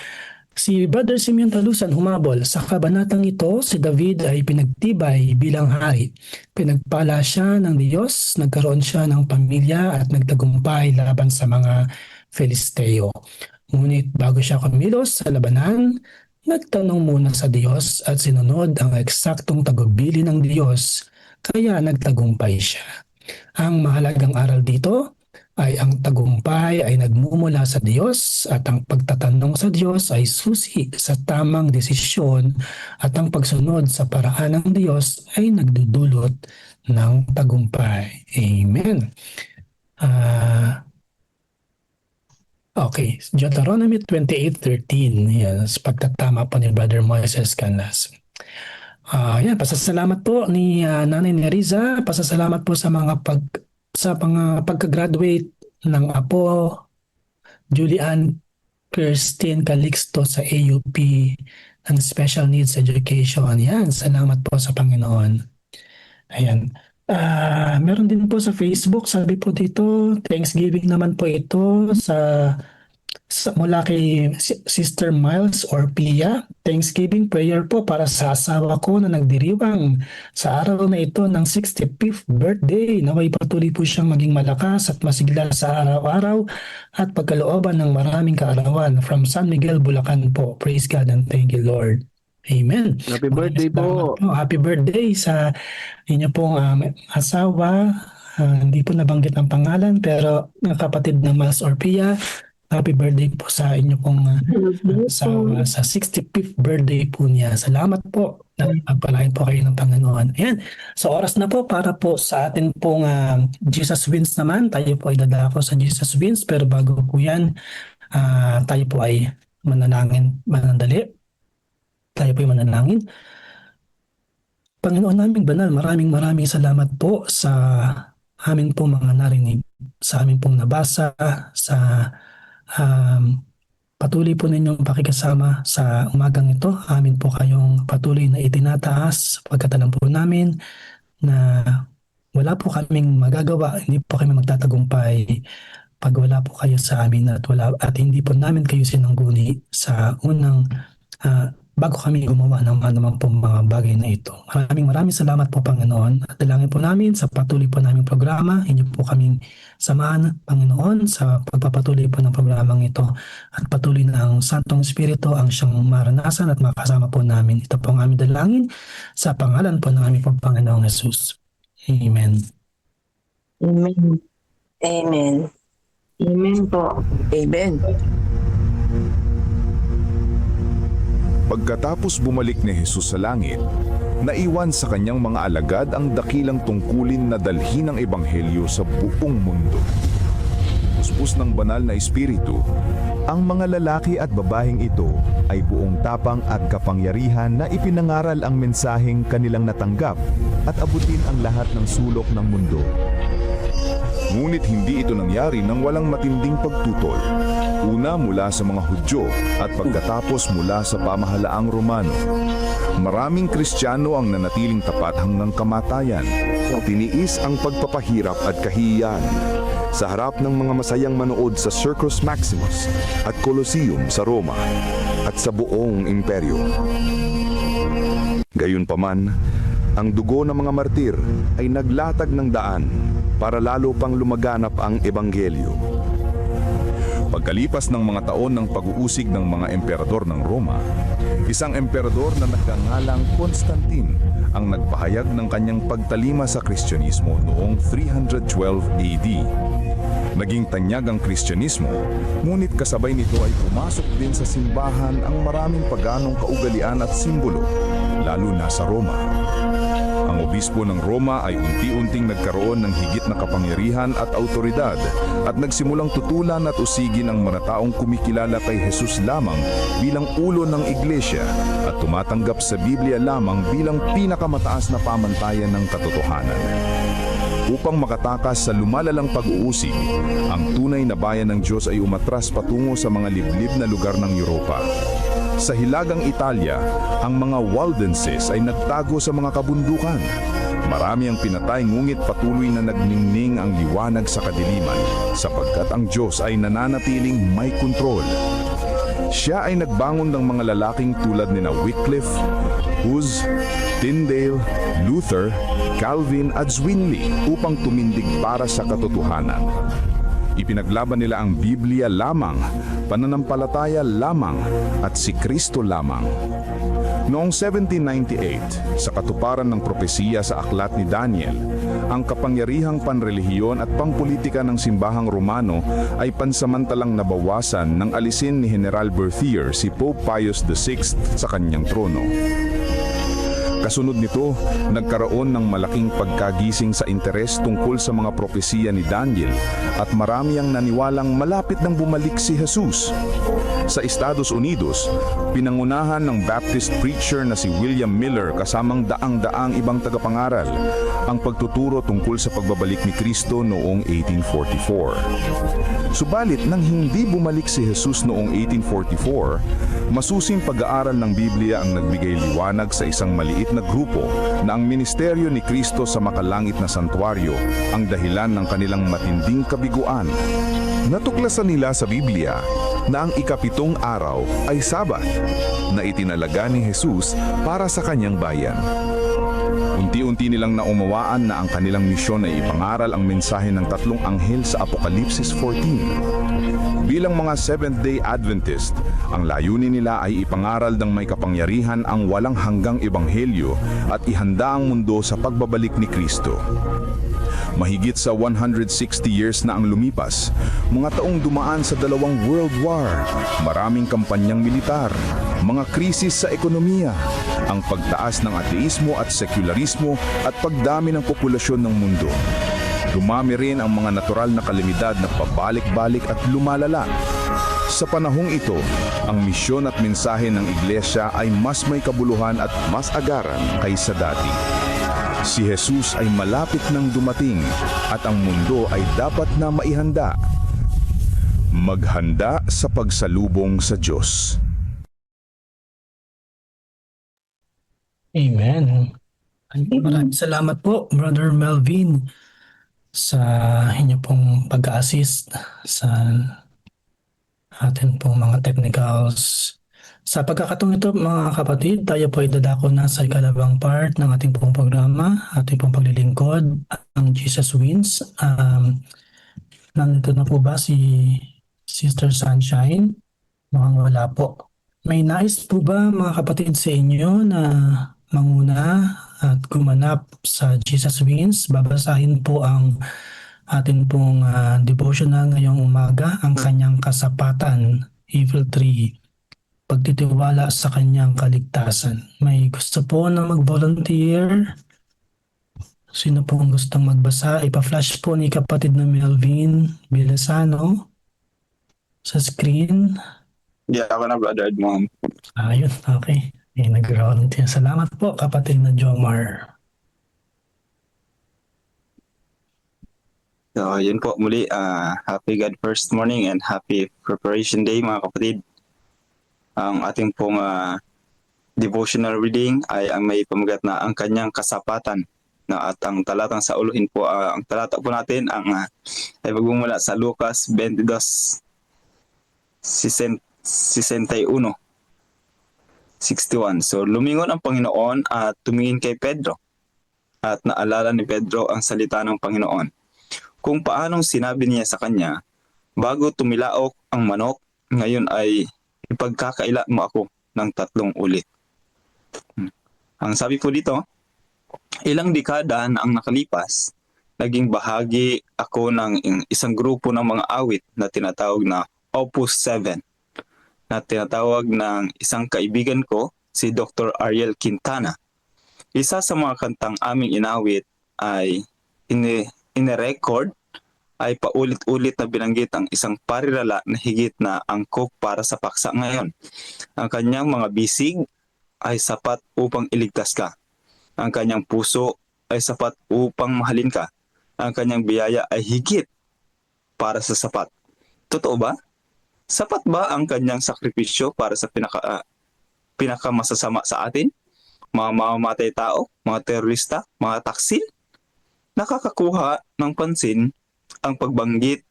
Si Brother Simeon Talusan humabol, sa kabanatang ito, si David ay pinagtibay bilang hari. Pinagpala siya ng Diyos, nagkaroon siya ng pamilya at nagtagumpay laban sa mga Filisteo. Ngunit bago siya kumilos sa labanan, nagtanong muna sa Diyos at sinunod ang eksaktong tagubilin ng Diyos, kaya nagtagumpay siya. Ang mahalagang aral dito, ay ang tagumpay ay nagmumula sa Diyos at ang pagtatanong sa Diyos ay susi sa tamang desisyon at ang pagsunod sa paraan ng Diyos ay nagdudulot ng tagumpay. Amen. Okay, Deuteronomy 28:13. Yan, pagtatama po ni Brother Moises Canlas. Yan, pasasalamat po ni Nanay Neriza, pasasalamat po sa mga pagka-graduate ng apo Julian Christine Calixto sa AUP ng Special Needs Education. Yan, salamat po sa Panginoon. Ayan. Meron din po sa Facebook, sabi po dito, Thanksgiving naman po ito mula kay Sister Miles or Pia. Thanksgiving prayer po para sa asawa ko na nagdiriwang sa araw na ito ng 65th birthday. Naway patuloy po siyang maging malakas at masigla sa araw-araw at pagkalooban ng maraming kaarawan. From San Miguel, Bulacan po. Praise God and thank you, Lord. Amen. Happy birthday po. Happy birthday sa inyo pong asawa. Hindi po nabanggit ang pangalan pero kapatid ng Miles or Pia. Happy birthday po sa inyo pong asawa sa 65th birthday po niya. Salamat po. Pagpalain po kayo ng Panginoon. Ayan. So oras na po para po sa atin pong Jesus Wins naman. Tayo po ay dadako sa Jesus Wins pero bago po yan, tayo po ay manandali. Tayo po ay manalangin. Panginoon naming banal, maraming salamat po sa amin pong mga narinig, sa amin pong nabasa, sa patuloy po ninyong pakikasama sa umagang ito. Amin po kayong patuloy na itinataas pagkat alam po namin na wala po kaming magagawa, hindi po kami magtatagumpay pag wala po kayo sa amin at hindi po namin kayo sinangguni sa unang bago kami gumawa ng anumang pong mga bagay na ito. Maraming salamat po Panginoon at dalangin po namin sa patuloy po naming programa. Inyo po kaming samahan Panginoon sa pagpapatuloy po ng programang ito at patuloy na ang Santong Espiritu ang siyang maranasan at makasama po namin. Ito po ang aming dalangin sa pangalan po ng aming Panginoong Jesus. Amen. Amen. Amen. Amen po. Amen. Pagkatapos bumalik ni Jesus sa langit, naiwan sa kanyang mga alagad ang dakilang tungkulin na dalhin ang ebanghelyo sa buong mundo. Puspos ng banal na espiritu, ang mga lalaki at babaeng ito ay buong tapang at kapangyarihan na ipinangaral ang mensaheng kanilang natanggap at abutin ang lahat ng sulok ng mundo. Ngunit hindi ito nangyari nang walang matinding pagtutol. Una mula sa mga Hudyo at pagkatapos mula sa pamahalaang Romano. Maraming Kristiyano ang nanatiling tapat hanggang kamatayan. Tiniis ang pagpapahirap at kahihiyan sa harap ng mga masayang manood sa Circus Maximus at Colosseum sa Roma at sa buong imperyo. Gayunpaman, ang dugo ng mga martir ay naglatag ng daan para lalo pang lumaganap ang ebanghelyo. Pagkalipas ng mga taon ng pag-uusig ng mga emperador ng Roma, isang emperador na nagngangalang Constantine ang nagpahayag ng kanyang pagtalima sa Kristyanismo noong 312 AD. Naging tanyag ang Kristyanismo, ngunit kasabay nito ay pumasok din sa simbahan ang maraming paganong kaugalian at simbolo, lalo na sa Roma. Ang obispo ng Roma ay unti-unting nagkaroon ng higit na kapangyarihan at autoridad at nagsimulang tutulan at usigin ang mga taong kumikilala kay Jesus lamang bilang ulo ng iglesia at tumatanggap sa Biblia lamang bilang pinakamataas na pamantayan ng katotohanan. Upang makatakas sa lumalalang pag-uusig, ang tunay na bayan ng Diyos ay umatras patungo sa mga liblib na lugar ng Europa. Sa hilagang Italia, ang mga Waldenses ay nagtago sa mga kabundukan. Marami ang pinatay ngunit patuloy na nagningning ang liwanag sa kadiliman sapagkat ang Diyos ay nananatiling may kontrol. Siya ay nagbangon ng mga lalaking tulad ni Wycliffe, Hus, Tyndale, Luther, Calvin at Zwingli upang tumindig para sa katotohanan. Ipinaglaban nila ang Biblia lamang, pananampalataya lamang, at si Kristo lamang. Noong 1798, sa katuparan ng propesiya sa aklat ni Daniel, ang kapangyarihang panrelihiyon at pangpolitika ng simbahang Romano ay pansamantalang nabawasan nang alisin ni General Berthier si Pope Pius VI sa kanyang trono. Kasunod nito, nagkaroon ng malaking pagkagising sa interes tungkol sa mga propesiya ni Daniel at marami ang naniwalang malapit nang bumalik si Jesus. Sa Estados Unidos, pinangunahan ng Baptist preacher na si William Miller kasamang daang-daang ibang tagapangaral ang pagtuturo tungkol sa pagbabalik ni Kristo noong 1844. Subalit nang hindi bumalik si Jesus noong 1844, masusing pag-aaral ng Biblia ang nagbigay liwanag sa isang maliit na grupo na ang ministeryo ni Kristo sa makalangit na santuaryo ang dahilan ng kanilang matinding kabiguan. Natuklasan nila sa Biblia na ang ikapitong araw ay Sabat na itinalaga ni Jesus para sa kanyang bayan. Unti-unti nilang naumawaan na ang kanilang misyon ay ipangaral ang mensahe ng tatlong anghel sa Apokalipsis 14. Bilang mga Seventh-day Adventist, ang layunin nila ay ipangaral ng may kapangyarihan ang walang hanggang ebanghelyo at ihanda ang mundo sa pagbabalik ni Kristo. Mahigit sa 160 years na ang lumipas, mga taong dumaan sa dalawang World War, maraming kampanyang militar, mga krisis sa ekonomiya, ang pagtaas ng ateismo at sekularismo at pagdami ng populasyon ng mundo. Dumami rin ang mga natural na kalamidad na pabalik-balik at lumalala. Sa panahong ito, ang misyon at mensahe ng iglesia ay mas may kabuluhan at mas agaran kaysa dati. Si Jesus ay malapit nang dumating at ang mundo ay dapat na maihanda. Maghanda sa pagsalubong sa Diyos. Amen. Maraming salamat po, Brother Melvin, sa inyo pong pag-assist sa atin pong mga technicals. Sa pagkakataong ito, mga kapatid, tayo po ay dadako na sa ikalawang part ng ating pong programa, ating pong paglilingkod, ang Jesus Wins. Nandito na po ba si Sister Sunshine? Mukhang wala po. May nais po ba, mga kapatid, sa inyo na manguna at gumanap sa Jesus Wins? Babasahin po ang atin pong devotional ngayong umaga, ang kanyang kasapatan, Evil 3. Pagtitiwala sa kanyang kaligtasan. May gusto po na mag-volunteer? Sino po ang gustong magbasa? Ipa-flash po ni kapatid na Melvin Bilasano sa screen. Hindi ako na, Brother Edmond. Ayun, okay. Nag-volunteer. Salamat po, kapatid na Jomar. So, yun po muli. Happy God First Morning and Happy Preparation Day, mga kapatid. Ang ating pong devotional reading ay ang may pamagat na ang kanyang kasapatan. At ang talatang sa uluhin po, ang talata po natin ay magmumula sa Lucas 22:61. So lumingon ang Panginoon at tumingin kay Pedro. At naalala ni Pedro ang salita ng Panginoon, kung paanong sinabi niya sa kanya, bago tumilaok ang manok, ngayon ay ipagkakaila mo ako ng 3 ulit. Ang sabi po dito, ilang dekada na ang nakalipas, naging bahagi ako ng isang grupo ng mga awit na tinatawag na Opus 7, na tinatawag ng isang kaibigan ko, si Dr. Ariel Quintana. Isa sa mga kantang aming inawit ay ine-record ay paulit-ulit na binanggit ang isang parirala na higit na angkop para sa paksa ngayon. Ang kanyang mga bisig ay sapat upang iligtas ka. Ang kanyang puso ay sapat upang mahalin ka. Ang kanyang biyaya ay higit para sa sapat. Totoo ba? Sapat ba ang kanyang sakripisyo para sa pinakamasasama sa atin? Mga mamamatay tao, mga terorista, mga taksil? Nakakakuha ng pansin ang pagbanggit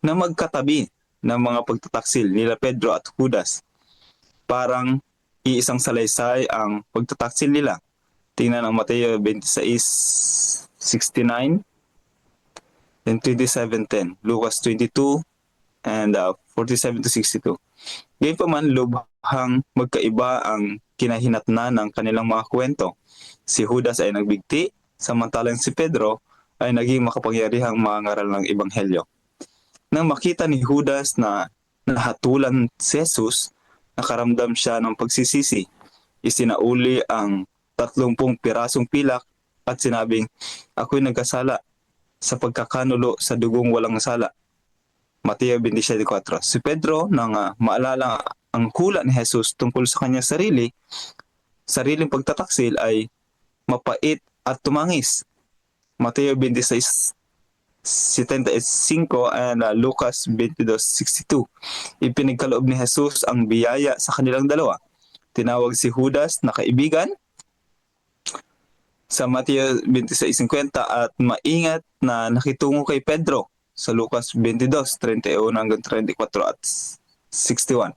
na magkatabi ng mga pagtataksil nila Pedro at Judas. Parang iisang salaysay ang pagtataksil nila. Tingnan ang Mateo 26:69 and 27:10, Lucas 22 and 47-62. Gayunpaman, lubhang magkaiba ang kinahinatnan ng kanilang mga kwento. Si Judas ay nagbigti, samantalang si Pedro ay naging makapangyarihang mangaral ng Ebanghelyo. Nang makita ni Judas na nahatulan si Jesus, nakaramdam siya ng pagsisisi. Isinauli ang 30 pirasong pilak at sinabing, "Ako'y nagkasala sa pagkakanulo sa dugong walang sala." Mateo 27:4. Si Pedro, nang maalala ang hula ni Jesus tungkol sa kanyang sariling pagtataksil ay mapait at tumangis. Mateo 26:75 and Lucas 22:62. Ipinagkaloob ni Jesus ang biyaya sa kanilang dalawa. Tinawag si Judas na kaibigan sa Mateo 26:50 at maingat na nakitungo kay Pedro sa Lucas 22:31 hanggang 34 at 61.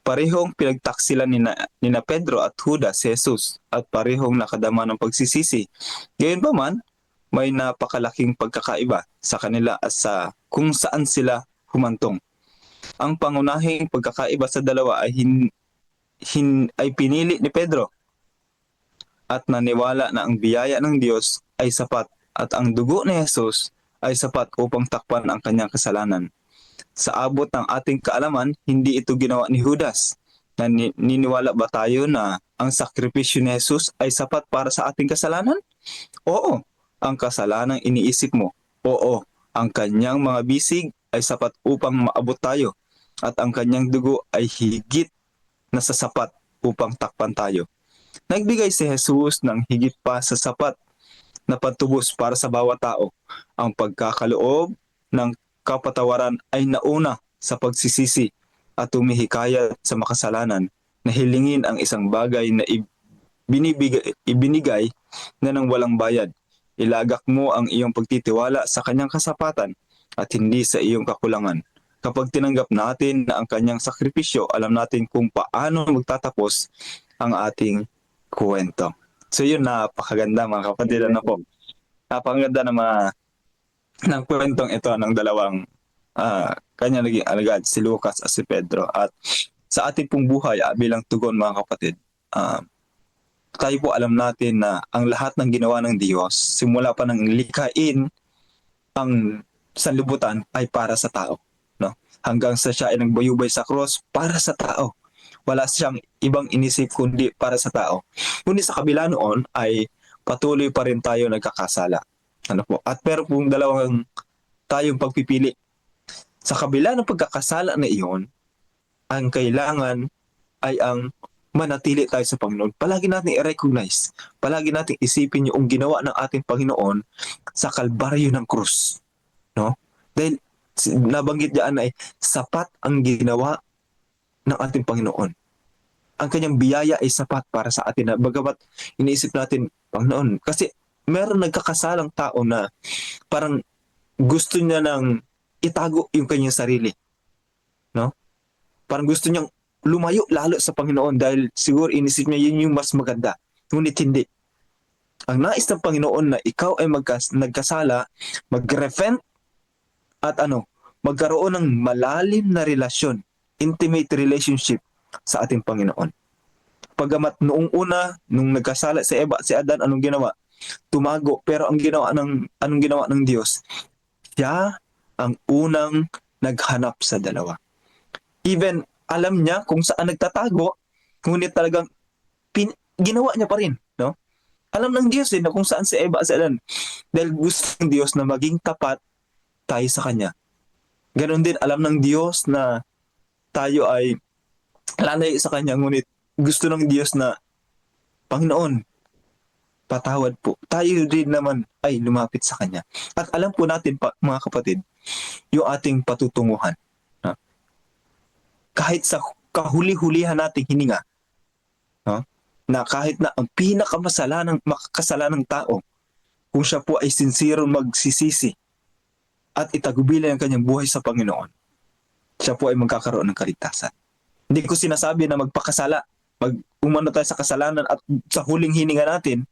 Parehong pinagtaksilan nina Pedro at Judas si Jesus at parehong nakadama ng pagsisisi. Gayunpaman, may napakalaking pagkakaiba sa kanila at sa kung saan sila humantong. Ang pangunahing pagkakaiba sa dalawa ay pinili ni Pedro at naniwala na ang biyaya ng Diyos ay sapat at ang dugo ni Jesus ay sapat upang takpan ang kanyang kasalanan. Sa abot ng ating kaalaman, hindi ito ginawa ni Judas. Naniniwala ba tayo na ang sakripisyo ni Jesus ay sapat para sa ating kasalanan? Oo, ang kasalanang iniisip mo. Oo, ang kanyang mga bisig ay sapat upang maabot tayo at ang kanyang dugo ay higit na sasapat upang takpan tayo. Nagbigay si Jesus ng higit pa sa sapat na pantubos para sa bawat tao. Ang pagkakaloob ng kapatawaran ay nauna sa pagsisisi at tumihikayat sa makasalanan na hilingin ang isang bagay na ibinigay na ng walang bayad. Ilagak mo ang iyong pagtitiwala sa kanyang kasapatan at hindi sa iyong kakulangan. Kapag tinanggap natin na ang kanyang sakripisyo, alam natin kung paano magtatapos ang ating kwento. So yun, napakaganda mga kapatid. Ano po? Napakaganda ng kwentong ito ng dalawang kanya naging alagad, si Lucas at si Pedro. At sa ating pong buhay, bilang tugon mga kapatid, tayo po alam natin na ang lahat ng ginawa ng Diyos, simula pa ng likhain ang sanlibutan ay para sa tao. No? Hanggang sa siya ay nagbayubay sa cross para sa tao. Wala siyang ibang inisip kundi para sa tao. Kundi sa kabila noon ay patuloy pa rin tayo nagkakasala. Ano po? At pero kung dalawang tayong pagpipili, sa kabila ng pagkakasala na iyon, ang kailangan ay ang manatili tayo sa Panginoon. Palagi natin i-recognize, palagi natin isipin yung ginawa ng ating Panginoon sa kalbaryo ng krus. No? Dahil nabanggit diyan ay sapat ang ginawa ng ating Panginoon. Ang kanyang biyaya ay sapat para sa atin. Bagamat iniisip natin, Panginoon, kasi meron nagkakasalang tao na parang gusto niya nang itago yung kanyang sarili. No? Parang gusto niyang lumayo lalo sa Panginoon dahil siguro inisip niya yun yung mas maganda. Ngunit hindi. Ang nais ng Panginoon na ikaw ay nagkasala, mag-repent at magkaroon ng malalim na relasyon, intimate relationship sa ating Panginoon. Pagamat noong una, nung nagkasala si Eva at si Adan, anong ginawa? Tumago. Pero anong ginawa ng Diyos? Siya ang unang naghanap sa dalawa. Even alam niya kung saan nagtatago, ngunit talagang ginawa niya pa rin. No? Alam ng Diyos din na kung saan si Eva at si Adan. Dahil gusto ng Diyos na maging tapat tayo sa Kanya. Ganon din, alam ng Diyos na tayo ay lalay sa Kanya, ngunit gusto ng Diyos na, Panginoon, patawad po. Tayo din naman ay lumapit sa Kanya. At alam po natin, mga kapatid, yung ating patutunguhan. Kahit sa kahuli-hulihan nating hininga, na kahit na ang makakasalanang tao, kung siya po ay sincere magsisisi at itagubili ang kanyang buhay sa Panginoon, siya po ay magkakaroon ng kaligtasan. Hindi ko sinasabi na magpakasala, umano tayo sa kasalanan at sa huling hininga natin,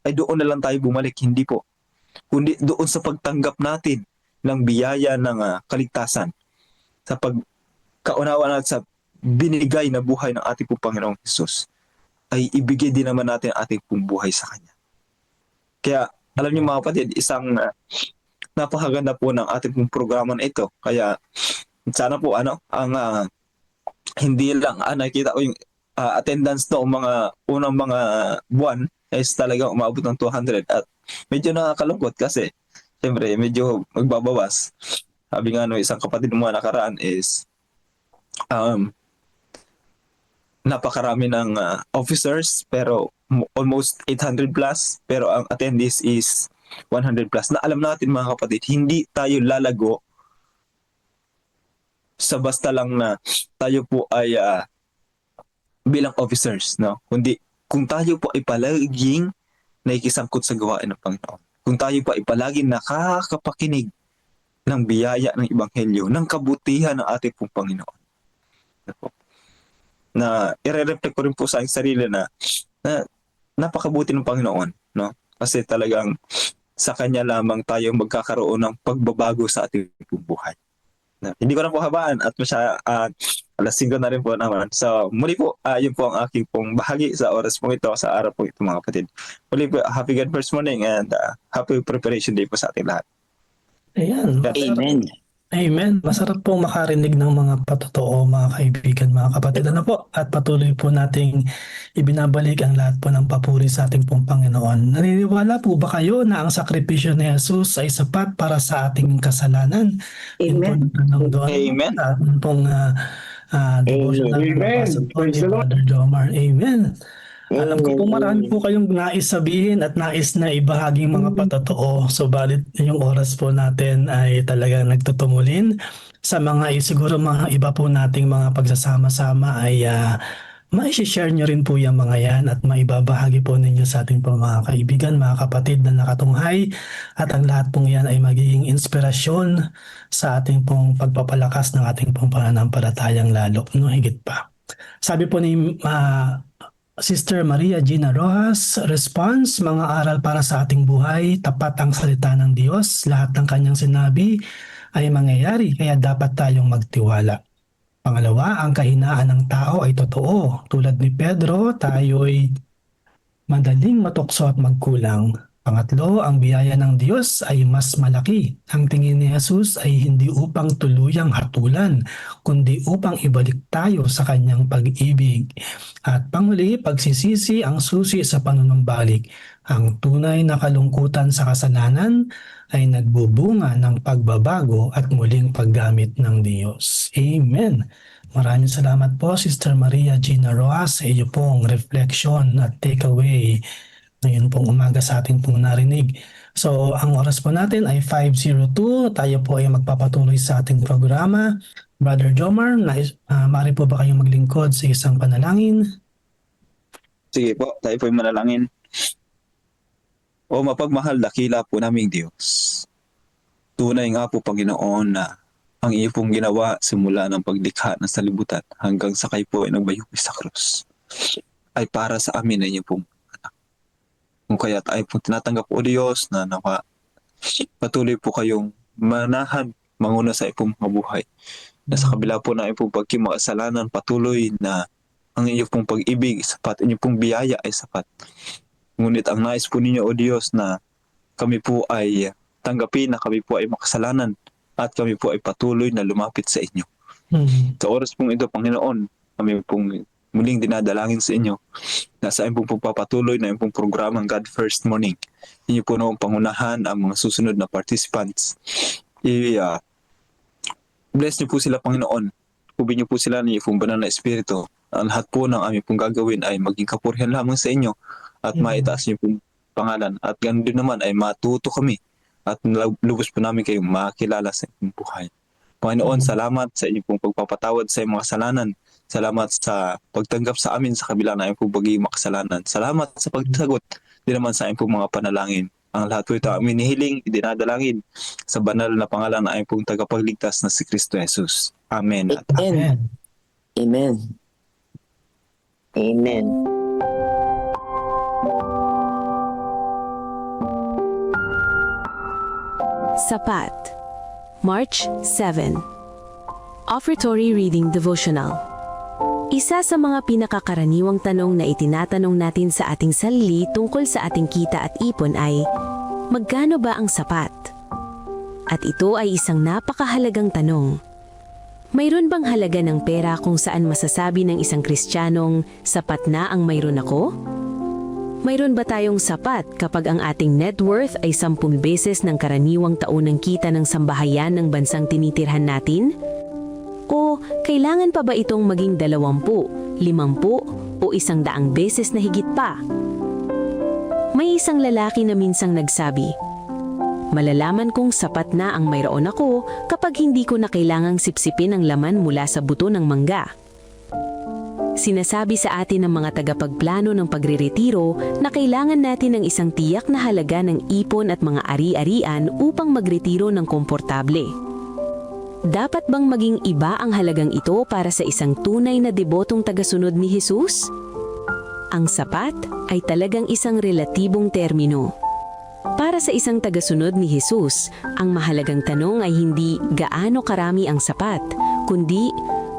ay doon na lang tayo bumalik. Hindi po. Kundi doon sa pagtanggap natin ng biyaya ng kaligtasan, sa pagkaunawa natin sa binigay na buhay ng ating Panginoong Hesus, ay ibigay din naman natin ang ating pong buhay sa Kanya. Kaya, alam niyo mga kapatid, isang napakaganda po ng ating pong programa na ito. Kaya, sana po hindi lang nakita ko yung attendance noong mga unang mga buwan is talagang umabot ng 200 at medyo nakakalungkot kasi siyempre medyo magbabawas. Sabi nga isang kapatid mo nakaraan is napakarami ng officers pero almost 800 plus pero ang attendees is 100 plus. Na alam natin mga kapatid, hindi tayo lalago sa basta lang na tayo po ay bilang officers, no? Kundi kung tayo po ay palaging nakikisangkot sa gawain ng Panginoon. Kung tayo po ay palaging nakakapakinig ng biyaya ng Ebanghelyo, ng kabutihan ng ating pong Panginoon. Na i-reflect ko rin po sa aking sarili na napakabuti ng Panginoon, no? Kasi talagang sa Kanya lamang tayo magkakaroon ng pagbabago sa ating pong buhay. Hindi ko na po habaan at alas 5 na rin po naman. So muli po, yun po ang aking pong bahagi sa oras po ito, sa araw po ito mga kapatid. Muli po, happy God first morning and happy preparation day po sa ating lahat. Ayan. Amen. Amen. Masarap po makarinig ng mga patotoo, mga kaibigan, mga kapatid. Ano po? At patuloy po nating ibinabalik ang lahat po ng papuri sa ating pong Panginoon. Naniniwala po ba kayo na ang sakripisyo ni Jesus ay sapat para sa ating kasalanan? Yun po ang tanong doon. Amen. Sa ating pong devotional na nabasa po ni Brother Jomar. Amen. Alam ko po marami po kayong nais sabihin at nais na ibahaging mga patotoo. Subalit yung oras po natin ay talagang nagtutumulin. Sa mga siguro mga iba po nating mga pagsasama-sama ay ma-share nyo rin po yung mga yan at maibabahagi po ninyo sa ating po mga kaibigan, mga kapatid na nakatunghay. At ang lahat pong yan ay magiging inspirasyon sa ating pong pagpapalakas ng ating pong pananampalatayang lalo, no, higit pa. Sabi po ni Sister Maria Gina Rojas, response, mga aral para sa ating buhay, tapat ang salita ng Diyos, lahat ng kanyang sinabi ay mangyayari, kaya dapat tayong magtiwala. Pangalawa, ang kahinaan ng tao ay totoo. Tulad ni Pedro, tayo'y madaling matukso at magkulang. Pangatlo, ang biyaya ng Diyos ay mas malaki. Ang tingin ni Jesus ay hindi upang tuluyang hatulan, kundi upang ibalik tayo sa kanyang pag-ibig. At panghuli, pagsisisi ang susi sa panunumbalik. Ang tunay na kalungkutan sa kasalanan ay nagbubunga ng pagbabago at muling paggamit ng Diyos. Amen. Maraming salamat po, Sister Maria Gina Rojas, sa iyo pong reflection at takeaway ngayon pong umaga sa ating pong narinig. So, ang oras po natin ay 5:02. Tayo po ay magpapatuloy sa ating programa. Brother Jomar, maaari po ba kayong maglingkod sa isang panalangin? Sige po, tayo po yung manalangin. O mapagmahal, dakila po naming Diyos. Tunay nga po, Panginoon, na ang iyo pong ginawa simula ng paglikha ng salibutan hanggang sa kayo po ay nagbayuki sa krus ay para sa amin na inyo pong anak. Kung kaya tayo pong tinatanggap o Diyos na patuloy po kayong manahan, manguna sa ipong mga buhay. Na sa kabila po na ipong pagkimakasalanan, patuloy na ang inyo pong pag-ibig sapat, inyo pong biyaya ay sapat. Ngunit ang nais po ninyo o Diyos na kami po ay tanggapin na kami po ay makasalanan at kami po ay patuloy na lumapit sa inyo. Sa oras pong ito, Panginoon, kami pong muling dinadalangin sa inyo na sa inyong pong papatuloy na inyong pong programang God First Morning. Inyo po noong pangunahan ang mga susunod na participants. Bless niyo po sila, Panginoon. Kubin niyo po sila ng iyong banal na espiritu. Ang lahat po ng aming pong gagawin ay maging kapurihan lamang sa inyo at maitaas niyo pong pangalan. At ganoon din naman ay matuto kami at lubos po namin kayong makilala sa inyong buhay. Panginoon, salamat sa inyong pong pagpapatawad sa inyong mga kasalanan. Salamat sa pagtanggap sa amin sa kabila na inyong pong baging makasalanan. Salamat sa pagsagot din naman sa inyong pong mga panalangin. Ang lahat po ito aming nihiling, dinadalangin sa banal na pangalan na inyong pong tagapagligtas na si Kristo Jesus. Amen. Amen. Amen. Amen. Sapat, March 7. Offertory Reading Devotional. Isa sa mga pinakakaraniwang tanong na itinatanong natin sa ating sarili tungkol sa ating kita at ipon ay, magkano ba ang sapat? At ito ay isang napakahalagang tanong. Mayroon bang halaga ng pera kung saan masasabi ng isang Kristiyanong sapat na ang mayroon ako? Mayroon ba tayong sapat kapag ang ating net worth ay 10 beses ng karaniwang taunang kita ng sambahayan ng bansang tinitirhan natin? O kailangan pa ba itong maging 20, 50 o 100 beses na higit pa? May isang lalaki na minsang nagsabi, malalaman kong sapat na ang mayroon ako kapag hindi ko na kailangang sipsipin ang laman mula sa buto ng mangga. Sinasabi sa atin ng mga tagapagplano ng pagreretiro na kailangan natin ng isang tiyak na halaga ng ipon at mga ari-arian upang magretiro ng komportable. Dapat bang maging iba ang halagang ito para sa isang tunay na debotong tagasunod ni Jesus? Ang sapat ay talagang isang relatibong termino. Para sa isang tagasunod ni Jesus, ang mahalagang tanong ay hindi gaano karami ang sapat, kundi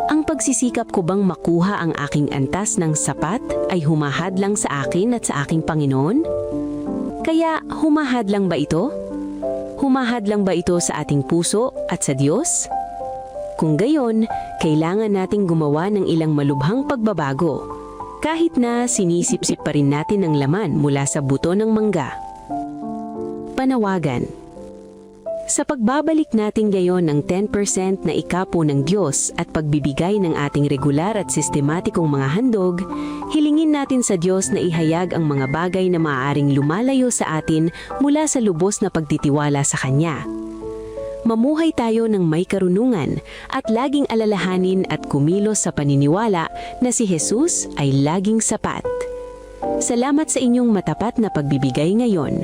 ang pagsisikap ko bang makuha ang aking antas ng sapat ay humahad lang sa akin at sa aking Panginoon? Kaya humahad lang ba ito? Humahad lang ba ito sa ating puso at sa Diyos? Kung gayon, kailangan nating gumawa ng ilang malubhang pagbabago, kahit na sinisipsip pa rin natin ang laman mula sa buto ng mangga. Panawagan. Sa pagbabalik natin ngayon ng 10% na ikapo ng Diyos at pagbibigay ng ating regular at sistematikong mga handog, hilingin natin sa Diyos na ihayag ang mga bagay na maaaring lumalayo sa atin mula sa lubos na pagtitiwala sa Kanya. Mamuhay tayo ng may karunungan at laging alalahanin at kumilos sa paniniwala na si Jesus ay laging sapat. Salamat sa inyong matapat na pagbibigay ngayon.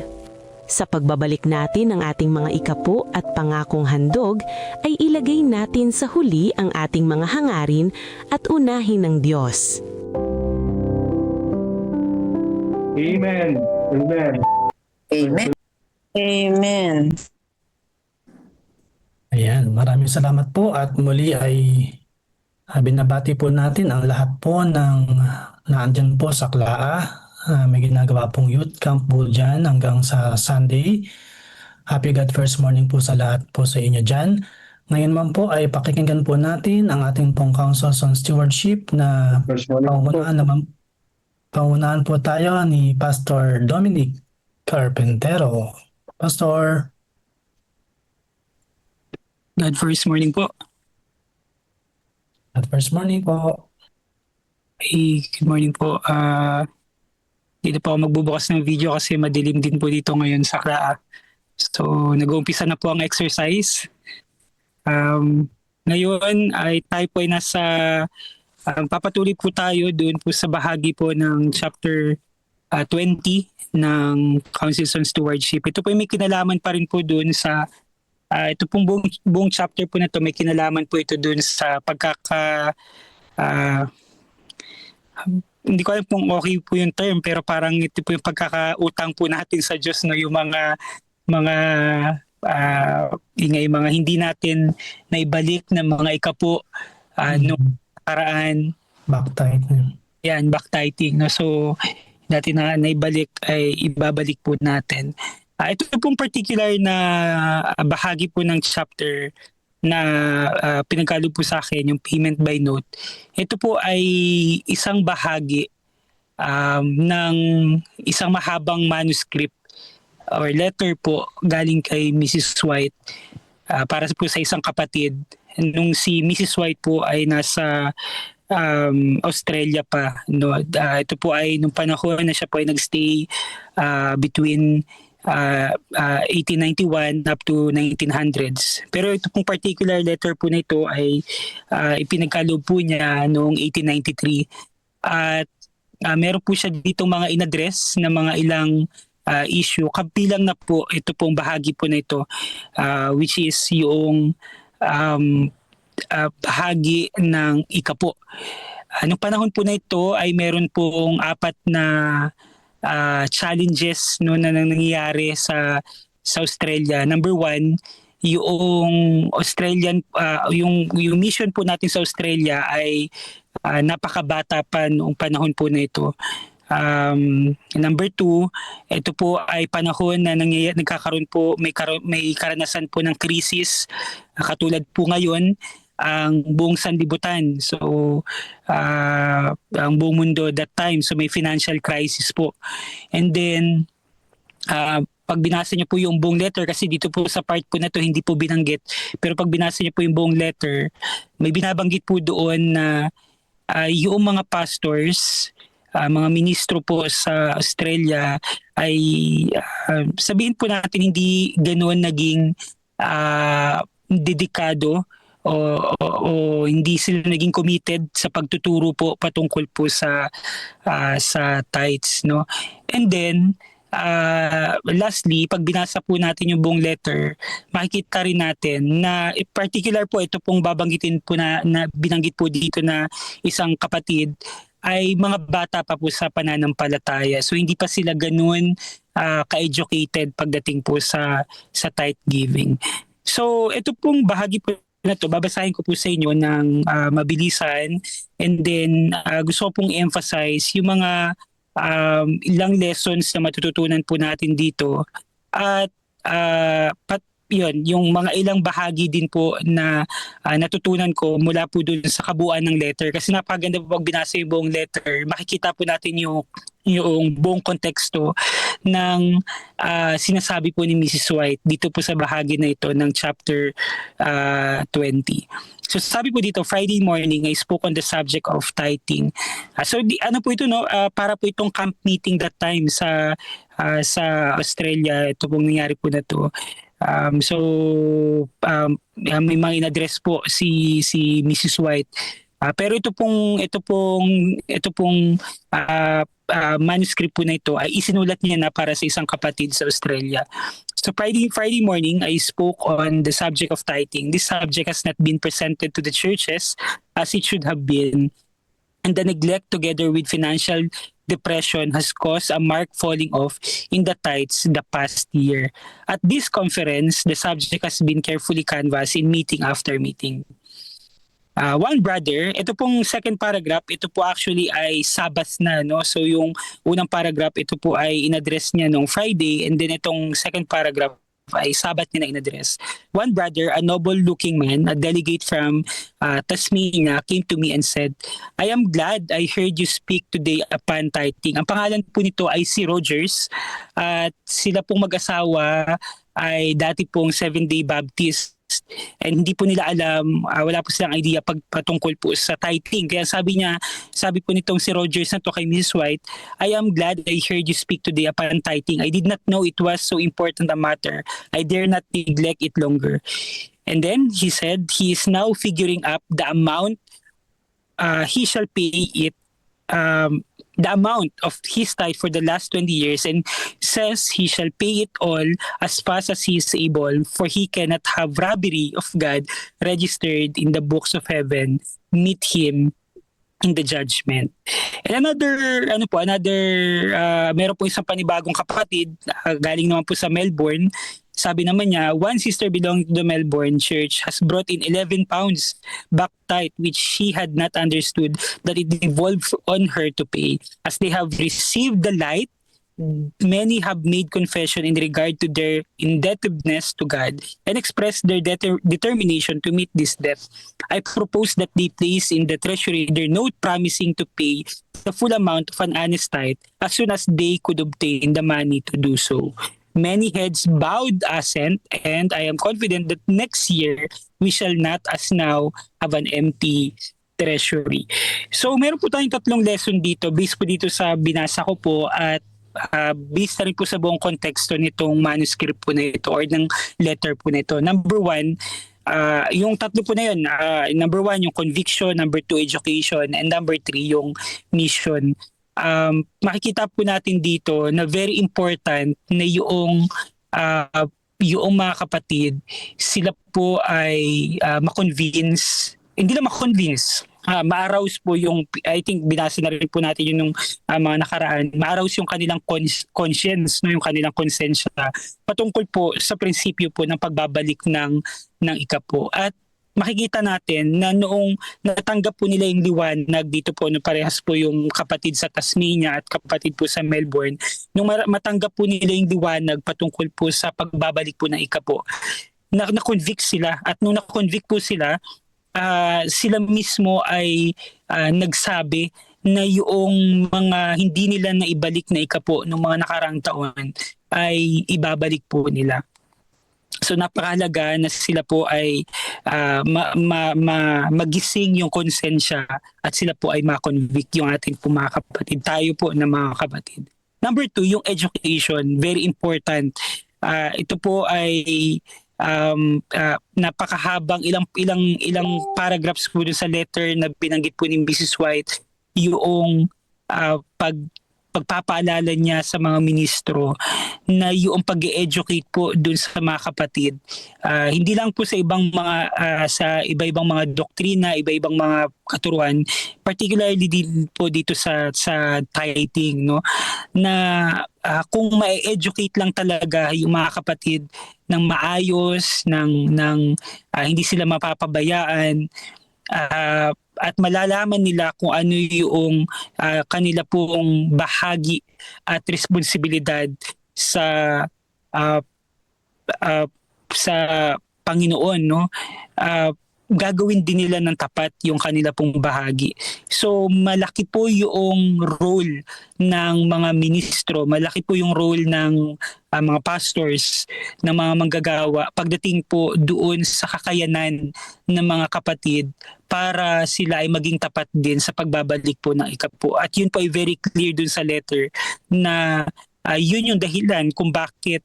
Sa pagbabalik natin ng ating mga ikapo at pangakong handog, ay ilagay natin sa huli ang ating mga hangarin at unahin ng Diyos. Amen. Amen. Amen. Amen. Ayan, maraming salamat po at muli ay binabati po natin ang lahat po ng naandyan po sa Klaa. May ginagawa pong youth camp po dyan hanggang sa Sunday. Happy God First Morning po sa lahat po sa inyo dyan. Ngayon man po ay pakikinggan po natin ang ating pong Councils on Stewardship na pangunahan po tayo ni Pastor Dominic Carpentero. Pastor. God First Morning po. God First Morning po. Hey, good morning po. Dito po ako magbubukas ng video kasi madilim din po dito ngayon sa Klaa. So, nag-uumpisa na po ang exercise. Ngayon ay tayo po ay nasa, papatuloy po tayo doon po sa bahagi po ng chapter 20 ng Councils on Stewardship. Ito po ay may kinalaman pa rin po doon sa, ito pong buong chapter po na to may kinalaman po ito doon sa hindi ko alam kung okay po yung term, pero parang ito po yung pagkakautang po natin sa Diyos, no, yung mga hindi natin naibalik na mga ikapo nung karaan. Backtiting. Yan, backtiting. No? So, natin na naibalik ay ibabalik po natin. Ito pong particular na bahagi po ng chapter na pinagkalo po sa akin, yung payment by note. Ito po ay isang bahagi ng isang mahabang manuscript or letter po galing kay Mrs. White para po sa isang kapatid. Nung si Mrs. White po ay nasa Australia pa. No? Ito po ay nung panahon na siya po ay nagstay between 1891 up to 1900s. Pero ito pong particular letter po na ito ay ipinagkaloob po niya noong 1893. At meron po siya dito mga inaddress na mga ilang issue. Kabilang na po ito pong bahagi po na ito which is yung bahagi ng ikapo. Noong panahon po na ito ay meron pong 4 na challenges no na nangyayari sa Australia. Number 1, yung Australian yung mission po natin sa Australia ay napakabata pa noong panahon po na ito. Number 2, ito po ay panahon na nagkakaroon po, may karanasan po ng krisis, katulad po ngayon ang buong sanlibutan. So ang buong mundo that time, so may financial crisis po. And then pag binasa niyo po yung buong letter, kasi dito po sa part po na to hindi po binanggit, pero pag binasa niyo po yung buong letter, may binabanggit po doon na yung mga pastors, mga ministro po sa Australia ay sabihin po natin hindi ganoon naging dedikado o hindi sila naging committed sa pagtuturo po patungkol po sa tithes, no. And then lastly, pag binasa po natin yung buong letter, makikita rin natin na particular po ito pong babanggitin po na binanggit po dito na isang kapatid ay mga bata pa po sa pananampalataya. So hindi pa sila ganoon ka-educated pagdating po sa tithe giving. So ito pong bahagi po na to, babasahin ko po sa inyo ng mabilisan, and then gusto ko pong emphasize yung mga ilang lessons na matututunan po natin dito, at yun, yung mga ilang bahagi din po na natutunan ko mula po dun sa kabuuan ng letter. Kasi napakaganda po pag binasa yung buong letter, makikita po natin yung buong konteksto ng sinasabi po ni Mrs. White dito po sa bahagi na ito ng chapter 20. So sabi po dito, Friday morning, I spoke on the subject of tithing. So ano po ito, no? Para po itong camp meeting that time sa Australia, ito pong nangyari po na to. May mga in-address po si Mrs. White. Pero ito pong manuscript po na ito ay isinulat niya na para sa isang kapatid sa Australia. So Friday morning, I spoke on the subject of tithing. This subject has not been presented to the churches as it should have been. And the neglect together with financial depression has caused a marked falling off in the tithes the past year. At this conference, the subject has been carefully canvassed in meeting after meeting. One brother, ito pong second paragraph, ito po actually ay Sabbath na, no? So yung unang paragraph, ito po ay in-address niya nung Friday, and then itong second paragraph ay Sabbath niya na in-address. One brother, a noble-looking man, a delegate from Tasmania, came to me and said, I am glad I heard you speak today upon tithing. Ang pangalan po nito ay si Rogers, at sila pong mag-asawa ay dati pong Seventh-day Baptist, and hindi po nila alam, wala po silang idea patungkol po sa tithing. Kaya sabi po nitong si Rogers na to kay Mrs. White, I am glad I heard you speak today upon tithing. I did not know it was so important a matter. I dare not neglect it longer. And then he said he is now figuring up the amount he shall pay it, the amount of his tithe for the last 20 years, and says he shall pay it all as fast as he is able, for he cannot have robbery of God registered in the books of heaven meet him in the judgment. And meron po isang panibagong kapatid, galing naman po sa Melbourne. Sabi naman niya, one sister belonging to the Melbourne church has brought in 11 pounds back tithe, which she had not understood that it devolved on her to pay. As they have received the light, many have made confession in regard to their indebtedness to God and expressed their determination to meet this debt. I propose that they place in the treasury their note promising to pay the full amount of an honest tithe as soon as they could obtain the money to do so. Many heads bowed assent, and I am confident that next year we shall not as now have an empty treasury. So meron po tayong 3 lesson dito based po dito sa binasa ko po, at based na rin po sa buong konteksto nitong manuscript po na ito or ng letter po na ito. Number 1, yung 3 po na yun. Number 1, yung conviction. Number 2, education. And number 3, yung mission. Makikita po natin dito na very important na yung mga kapatid, sila po ay ma-convince, hindi lang ma-convince, ma-arouse po yung, I think binasa na rin po natin yun nung mga nakaraan, ma-arouse yung kanilang conscience, no, yung kanilang konsensya patungkol po sa prinsipyo po ng pagbabalik ng ikapo. At makikita natin na noong natanggap po nila yung liwanag dito po, no, parehas po yung kapatid sa Tasmania at kapatid po sa Melbourne, nung matanggap po nila yung liwanag patungkol po sa pagbabalik po ng ikapo, na-convict sila, at nung na-convict po sila, sila mismo ay nagsabi na yung mga hindi nila naibalik na ikapo ng mga nakaraang taon ay ibabalik po nila. So napakahalaga na sila po ay magising yung konsensya at sila po ay ma-convict yung ating po mga kapatid. Tayo po na mga kapatid. Number 2, yung education. Very important. Ito po ay napakahabang ilang paragraphs po dun sa letter na binanggit po ni Mrs. White, yung pagpapaalala niya sa mga ministro na yung pag-educate po dun sa mga kapatid. Hindi lang po sa ibang mga sa iba-ibang mga doktrina, iba-ibang mga katuruan, particularly din po dito sa tithing, no, na kung ma-educate lang talaga yung mga kapatid ng maayos, ng hindi sila mapapabayaan, at malalaman nila kung ano yung kanila pong bahagi at responsibilidad sa Panginoon, no? Gagawin din nila ng tapat yung kanila pong bahagi. So malaki po yung role ng mga ministro, malaki po yung role ng mga pastors, ng mga manggagawa pagdating po doon sa kakayanan ng mga kapatid para sila ay maging tapat din sa pagbabalik po ng ikapo. At yun po ay very clear doon sa letter na yun yung dahilan kung bakit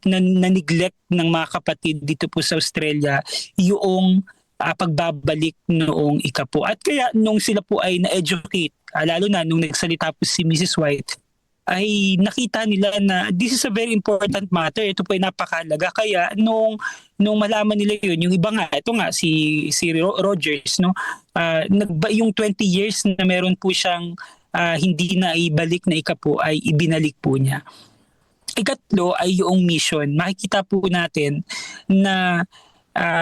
na-neglect ng mga kapatid dito po sa Australia yung pagbabalik noong ikapo. At kaya nung sila po ay na-educate, lalo na nung nagsalita po si Mrs. White, ay nakita nila na this is a very important matter. Ito po ay napakahalaga. Kaya nung malaman nila yun, yung iba nga, ito nga si Rogers, no, yung 20 years na meron po siyang hindi na ibalik na ikapo ay ibinalik po niya. Ikatlo ay yung mission. Makikita po natin na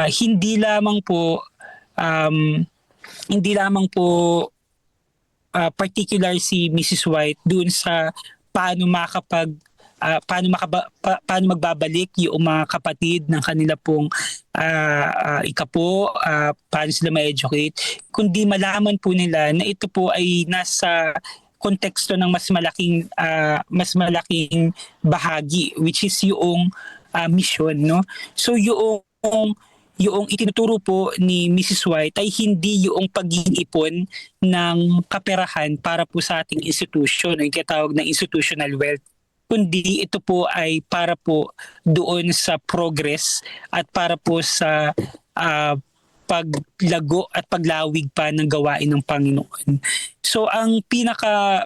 hindi lamang po particular si Mrs. White doon sa paano magbabalik yung mga kapatid ng kanila pong ikapo, paano sila ma-educate, kundi malaman po nila na ito po ay nasa konteksto ng mas malaking bahagi, which is yung mission, no? So yung itinuturo po ni Mrs. White ay hindi yung pag-iipon ng kaperahan para po sa ating institution, yung tinatawag na institutional wealth, kundi ito po ay para po doon sa progress at para po sa paglago at paglawig pa ng gawain ng Panginoon. So ang pinaka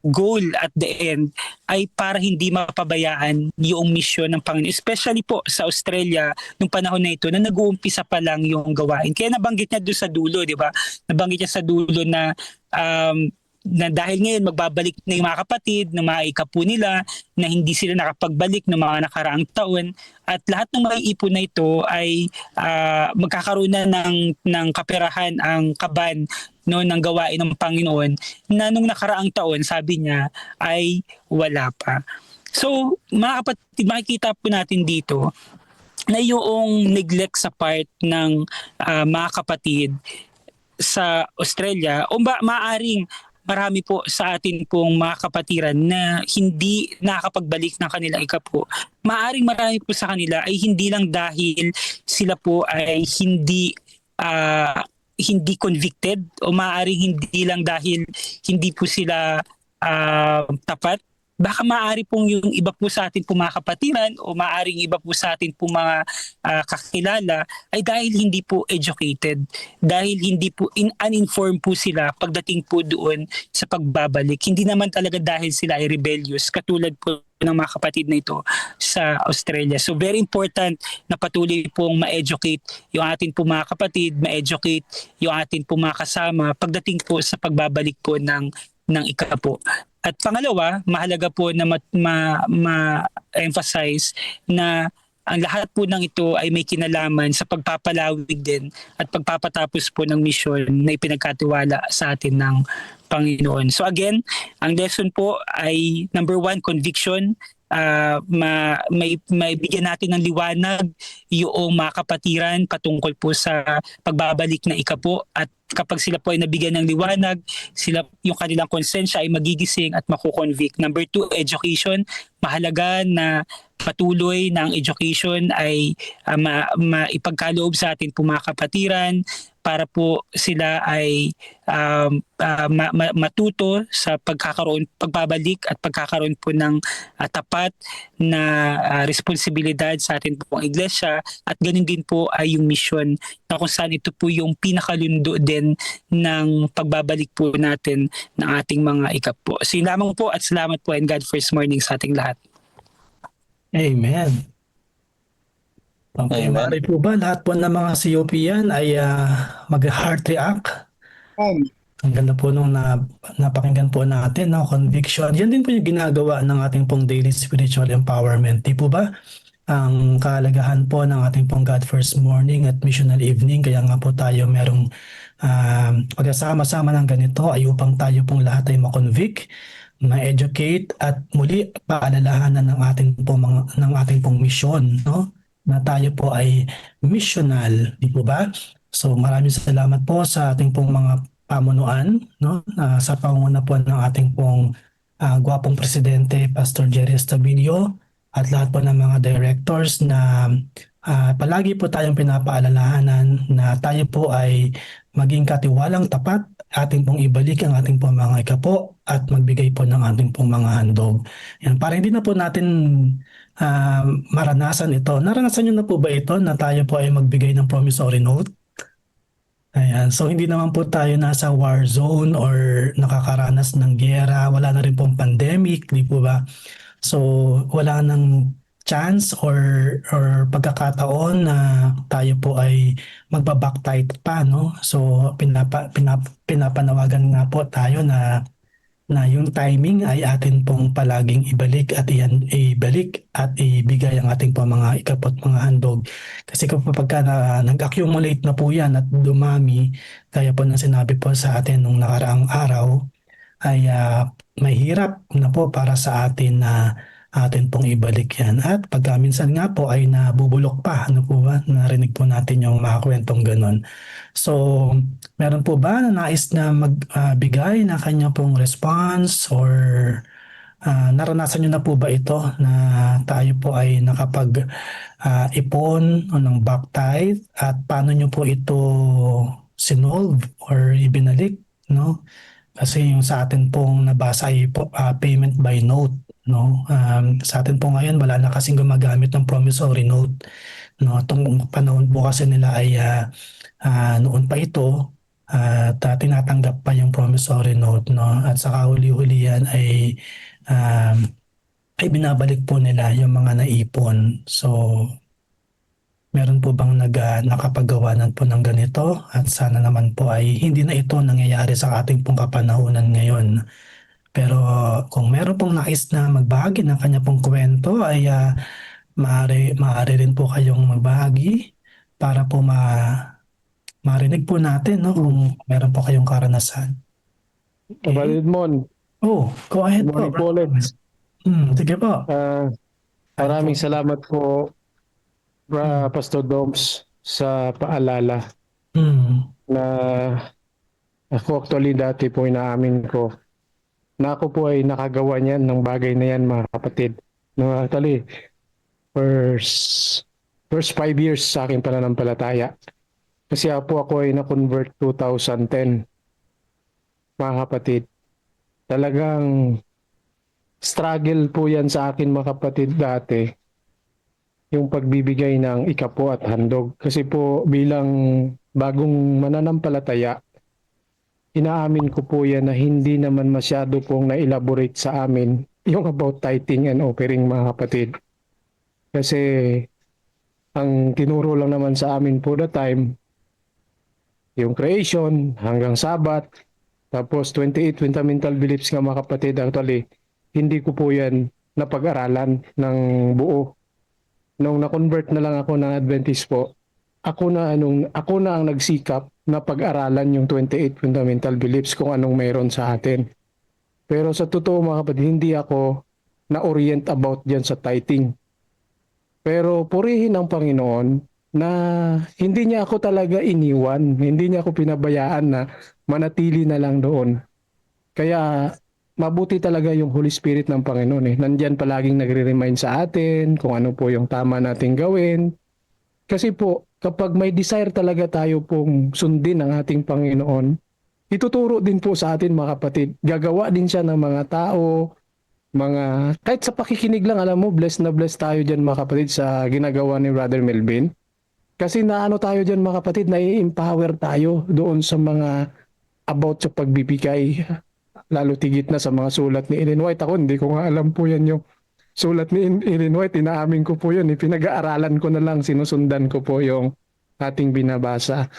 goal at the end ay para hindi mapabayaan yung misyon ng Panginoon. Especially po sa Australia nung panahon na ito na nag-uumpisa pa lang yung gawain. Kaya nabanggit niya doon sa dulo, di ba? Nabanggit niya sa dulo na dahil ngayon magbabalik na yung mga kapatid ng mga ikapo nila na hindi sila nakapagbalik ng mga nakaraang taon, at lahat ng mga ipon na ito ay magkakaroon na ng kaperahan ang kaban, no, ng gawain ng Panginoon na nung nakaraang taon, sabi niya, ay wala pa. So mga kapatid, makikita po natin dito na yung neglect sa part ng mga kapatid sa Australia, o maaring marami po sa atin pong mga kapatiran na hindi nakakapagbalik ng kanilang ikapo. Maaring marami po sa kanila ay hindi lang dahil sila po ay hindi convicted, o maaring hindi lang dahil hindi po sila tapat. Baka maaari pong yung iba po sa atin po mga kapatiran, o maaring iba po sa atin po mga kakilala ay dahil hindi po educated, dahil hindi po uninformed po sila pagdating po doon sa pagbabalik. Hindi naman talaga dahil sila ay rebellious katulad po ng mga kapatid na ito sa Australia. So very important na patuloy pong ma-educate yung atin po mga kapatid, ma-educate yung atin po mga kasama pagdating po sa pagbabalik po ng ikapo. At pangalawa, mahalaga po na ma-emphasize na ang lahat po ng ito ay may kinalaman sa pagpapalawig din at pagpapatapos po ng misyon na ipinagkatiwala sa atin ng Panginoon. So again, ang lesson po ay number 1, conviction. May bigyan natin ng liwanag yung mga kapatiran patungkol po sa pagbabalik na ikapo, at kapag sila po ay nabigyan ng liwanag, sila yung kanilang konsensya ay magigising at makukonvict. Number 2, education. Mahalaga na patuloy na ang education ay maipagkaloob sa atin po mga kapatiran para po sila ay matuto sa pagbabalik at pagkakaroon po ng tapat na responsibilidad sa atin po ang iglesia, at ganun din po ay yung mission na kung saan ito po yung pinakalundo din ng pagbabalik po natin ng ating mga ikapo. So yun lamang po, at salamat po, and God first morning sa ating lahat. Amen. Okay, Amen. maaari po ba lahat po ng mga COP yan ay mag-heart react? Ang ganda po nung napakinggan po natin, no? Conviction. Yan din po yung ginagawa ng ating pong daily spiritual empowerment. Di po ba? Ang kahalagahan po ng ating pong God First Morning at Missional Evening. Kaya nga po tayo merong pagkasama-sama ng ganito ay upang tayo pong lahat ay makonvict, ma-educate, at muli paalalahanan ng ating pong misyon, no? Na tayo po ay missional, di po ba? So maraming salamat po sa ating pong mga pamunuan, no? Sa pangunguna po ng ating pong gwapong presidente, Pastor Jerry Estabilio, at lahat po ng mga directors na palagi po tayong pinapaalalahanan na tayo po ay maging katiwalang tapat, ating pong ibalik ang ating pong mga ikapo at magbigay po ng ating pong mga handog. Yan, para hindi na po natin maranasan ito. Naranasan nyo na po ba ito na tayo po ay magbigay ng promissory note? Ayan. So hindi naman po tayo nasa war zone or nakakaranas ng giyera, wala na rin pong pandemic, di po ba? So wala nang chance or pagkakataon na tayo po ay magba-backtight pa, no? So pinapanawagan nga po tayo na yung timing ay atin pong palaging ibalik at ibigay ang ating pong mga ikapot, mga handog. Kasi kapag nag-accumulate na po yan at dumami, kaya po na sinabi po sa atin nung nakaraang araw, ay mahirap na po para sa atin na atin pong ibalik yan. At pagka minsan nga po ay nabubulok pa, ano po ba? Narinig po natin yung mga kwentong ganun. So, meron po ba na nais na magbigay na kanya pong response, or naranasan nyo na po ba ito na tayo po ay nakapag-ipon ng back-tithe, at paano nyo po ito sinolve or ibinalik, no? Kasi yung sa atin pong nabasa ay payment by note, no? Sa atin po ngayon wala na kasing gumagamit ng promissory note, no? Itong panahon po kasi nila ay noon pa ito at tinatanggap pa yung promissory note, no? At saka huli-huli yan ay binabalik po nila yung mga naipon. So meron po bang nakapagawanan po ng ganito? At sana naman po ay hindi na ito nangyayari sa ating pong kapanahunan ngayon. Pero kung meron pong nais na magbahagi ng kanya pong kwento ay maaari rin po kayong magbahagi para po marinig po natin, no, kung meron po kayong karanasan. Valid Mon. Oh, go ahead po. Morning po ulit. Sige po. Maraming salamat po, Pastor Doms, sa paalala na ako actually dati po inaamin ko na ako po ay nakagawa niyan ng bagay na yan, mga kapatid. No, actually, first 5 years sa aking pananampalataya. Kasi ako ay na-convert 2010, mga kapatid. Talagang struggle po yan sa akin, mga kapatid, dati. Yung pagbibigay ng ikapo at handog. Kasi po bilang bagong mananampalataya, inaamin ko po yan na hindi naman masyado pong na-elaborate sa amin yung about tithing and offering, mga kapatid. Kasi ang tinuro lang naman sa amin po the time, yung creation hanggang Sabat, tapos 28 fundamental beliefs nga, mga kapatid. Actually, hindi ko po yan napag-aralan ng buo. nung na-convert na lang ako ng Adventist po, ako na ang nagsikap na pag-aralan yung 28 fundamental beliefs kung anong mayroon sa atin. Pero sa totoo mga kapatid, hindi ako na-orient about diyan sa tithing. Pero purihin ang Panginoon na hindi niya ako talaga iniwan, hindi niya ako pinabayaan na manatili na lang doon. Kaya mabuti talaga yung Holy Spirit ng Panginoon eh. Nandyan palaging nagre-remind sa atin kung ano po yung tama nating gawin. Kasi po, kapag may desire talaga tayo pong sundin ang ating Panginoon, ituturo din po sa atin mga kapatid. Gagawa din siya ng mga tao, kahit sa pakikinig lang, alam mo, blessed na blessed tayo dyan mga kapatid sa ginagawa ni Brother Melvin. Kasi naano tayo dyan mga kapatid, nai-empower tayo doon sa mga about sa pagbibigay. Lalo tigit na sa mga sulat ni Ellen White. Ako hindi ko nga alam po yan yung sulat ni Ellen White. Inaamin ko po yun. Pinag-aaralan ko na lang, sinusundan ko po yung ating binabasa.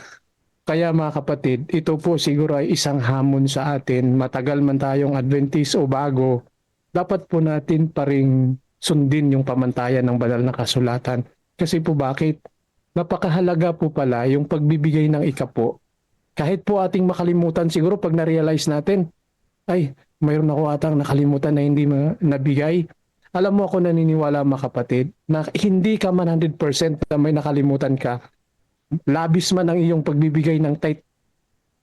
Kaya mga kapatid, ito po siguro ay isang hamon sa atin. Matagal man tayong Adventist o bago, dapat po natin pa ring sundin yung pamantayan ng banal na kasulatan. Kasi po bakit? Napakahalaga po pala yung pagbibigay ng ikapo. Kahit po ating makalimutan, siguro pag na-realize natin, ay, mayroon ako atang nakalimutan na hindi nabigay. Alam mo ako naniniwala mga kapatid, na hindi ka man 100% na may nakalimutan ka. Labis man ang iyong pagbibigay ng tithe,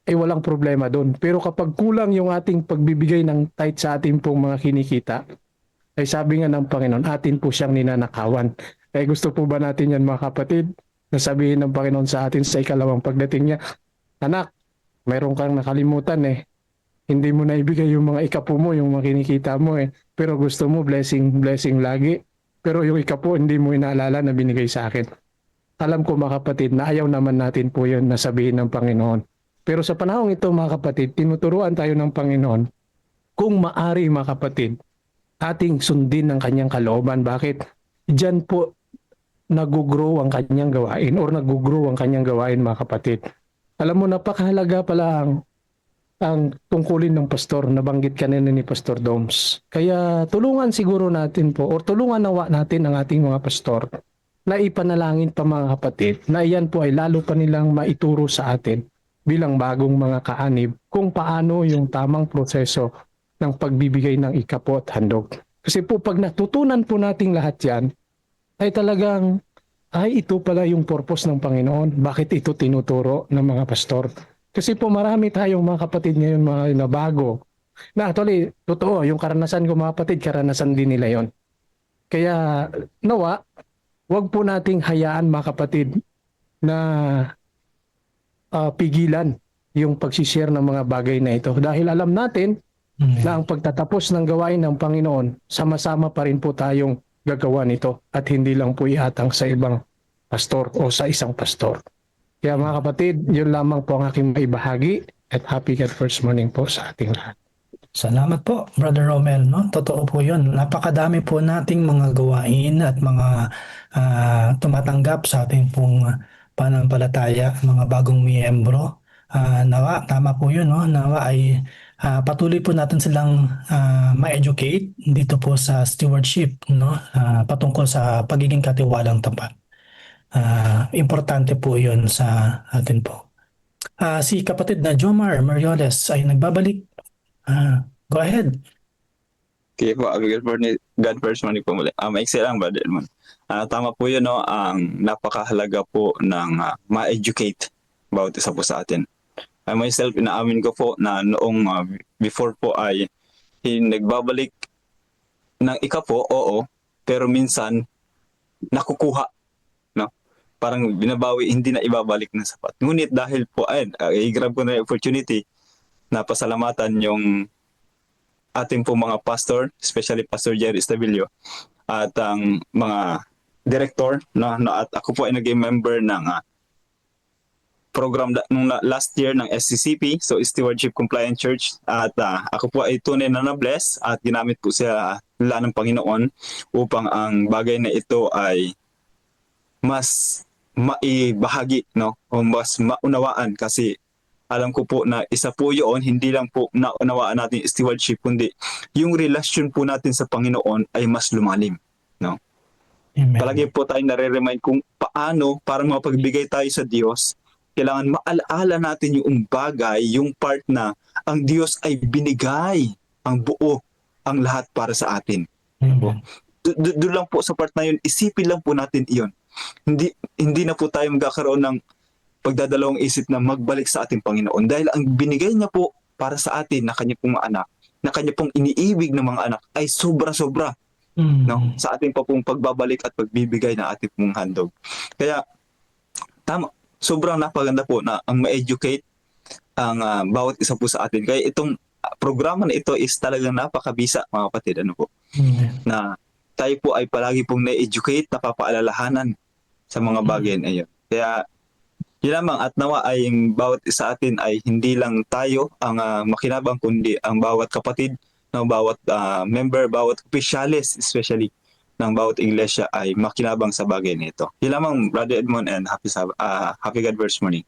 ay walang problema doon. Pero kapag kulang yung ating pagbibigay ng tithe sa ating pong mga kinikita, ay sabi nga ng Panginoon, atin po siyang ninanakawan. Ay gusto po ba natin yan mga kapatid? Nasabihin ng Panginoon sa atin sa ikalawang pagdating niya, anak, mayroon kang nakalimutan eh. Hindi mo na ibigay yung mga ikapo mo, yung mga kinikita mo eh. Pero gusto mo blessing lagi. Pero yung ikapo hindi mo inaalala na binigay sa akin. Alam ko mga kapatid na ayaw naman natin po yun na sabihin ng Panginoon. Pero sa panahong ito mga kapatid, tinuturuan tayo ng Panginoon kung maari mga kapatid, ating sundin ng kanyang kalooban. Bakit? Diyan po nag-grow ang kanyang gawain or nag-grow ang kanyang gawain mga kapatid. Alam mo, napakahalaga pala ang tungkulin ng pastor, nabanggit kanina ni Pastor Doms. Kaya tulungan siguro natin po or tulungan nawa natin ang ating mga pastor na ipanalangin pa mga kapatid na iyan po ay lalo pa nilang maituro sa atin bilang bagong mga kaanib kung paano yung tamang proseso ng pagbibigay ng ikapo at handog. Kasi po pag natutunan po nating lahat yan, ay talagang ito pala yung purpose ng Panginoon. Bakit ito tinuturo ng mga pastor? Kasi po marami tayong mga kapatid ngayon mga nabago. Na actually, totoo, yung karanasan ko mga kapatid, karanasan din nila yon. Kaya nawa, wag po nating hayaan mga kapatid na pigilan yung pagsishare ng mga bagay na ito. Dahil alam natin na ang pagtatapos ng gawain ng Panginoon, sama-sama pa rin po tayong gagawa nito at hindi lang po iatang sa ibang pastor o sa isang pastor. Kaya mga kapatid, yun lamang po ang aking maibahagi at happy God First Morning po sa ating lahat. Salamat po, Brother Romel. No? Totoo po yun. Napakadami po nating mga gawain at mga tumatanggap sa ating pong pananampalataya, mga bagong miyembro. Nawa, tama po yun. No? Nawa ay patuloy po natin silang ma-educate dito po sa stewardship, no? Patungkol sa pagiging katiwalang tapat. Importante po yun sa atin po. Si kapatid na Jomar Marioles ay nagbabalik. Go ahead. Okay po, God first morning po muli. Maiksi lang ba, Delmon? Tama po yun, no? Ang napakahalaga po ng ma-educate about isa po sa atin. Myself, inaamin ko po na noong before po ay nagbabalik ng ikapo, oo, pero minsan nakukuha. No? Parang binabawi, hindi na ibabalik ng sapat. Ngunit dahil po, i-grab ko na yung opportunity na pasalamatan yung ating po mga pastor, especially Pastor Jerry Estabilio, at ang mga director, at ako po ay naging member ng program nung last year ng SCCP, so Stewardship Compliant Church, at ako po ay tunay na na-bless at ginamit po siya ng Panginoon upang ang bagay na ito ay mas maibahagi, no? O mas maunawaan, kasi alam ko po na isa po yun, hindi lang po naunawaan natin stewardship, kundi yung relasyon po natin sa Panginoon ay mas lumalim, no? Amen. Palagi po tayong nare-remind kung paano para mapagbigay tayo sa Diyos. Kailangan maalaala natin yung bagay, yung part na ang Diyos ay binigay ang buo, ang lahat para sa atin. Amen. Doon lang po sa part na yun, isipin lang po natin iyon. Hindi na po tayo magkakaroon ng pagdadalawang isip na magbalik sa ating Panginoon dahil ang binigay niya po para sa atin na kanya pong mga anak, na kanya pong iniibig ng mga anak ay sobra-sobra no, sa ating pa pong pagbabalik at pagbibigay ng ating pong handog. Kaya tama, sobrang napaganda po na ang ma-educate ang bawat isa po sa atin. Kaya itong programa na ito is talagang napakabisa, mga kapatid, ano po, na tayo po ay palagi pong na-educate, napapaalalahanan sa mga bagay na iyon. Kaya yun lamang, at nawa ay yung bawat isa atin ay hindi lang tayo ang makinabang, kundi ang bawat kapatid, ng bawat member, bawat opisyalis, especially ng bawat iglesia ay makinabang sa bagay nito. Yun lamang, Brother Edmond, and happy God Verse morning.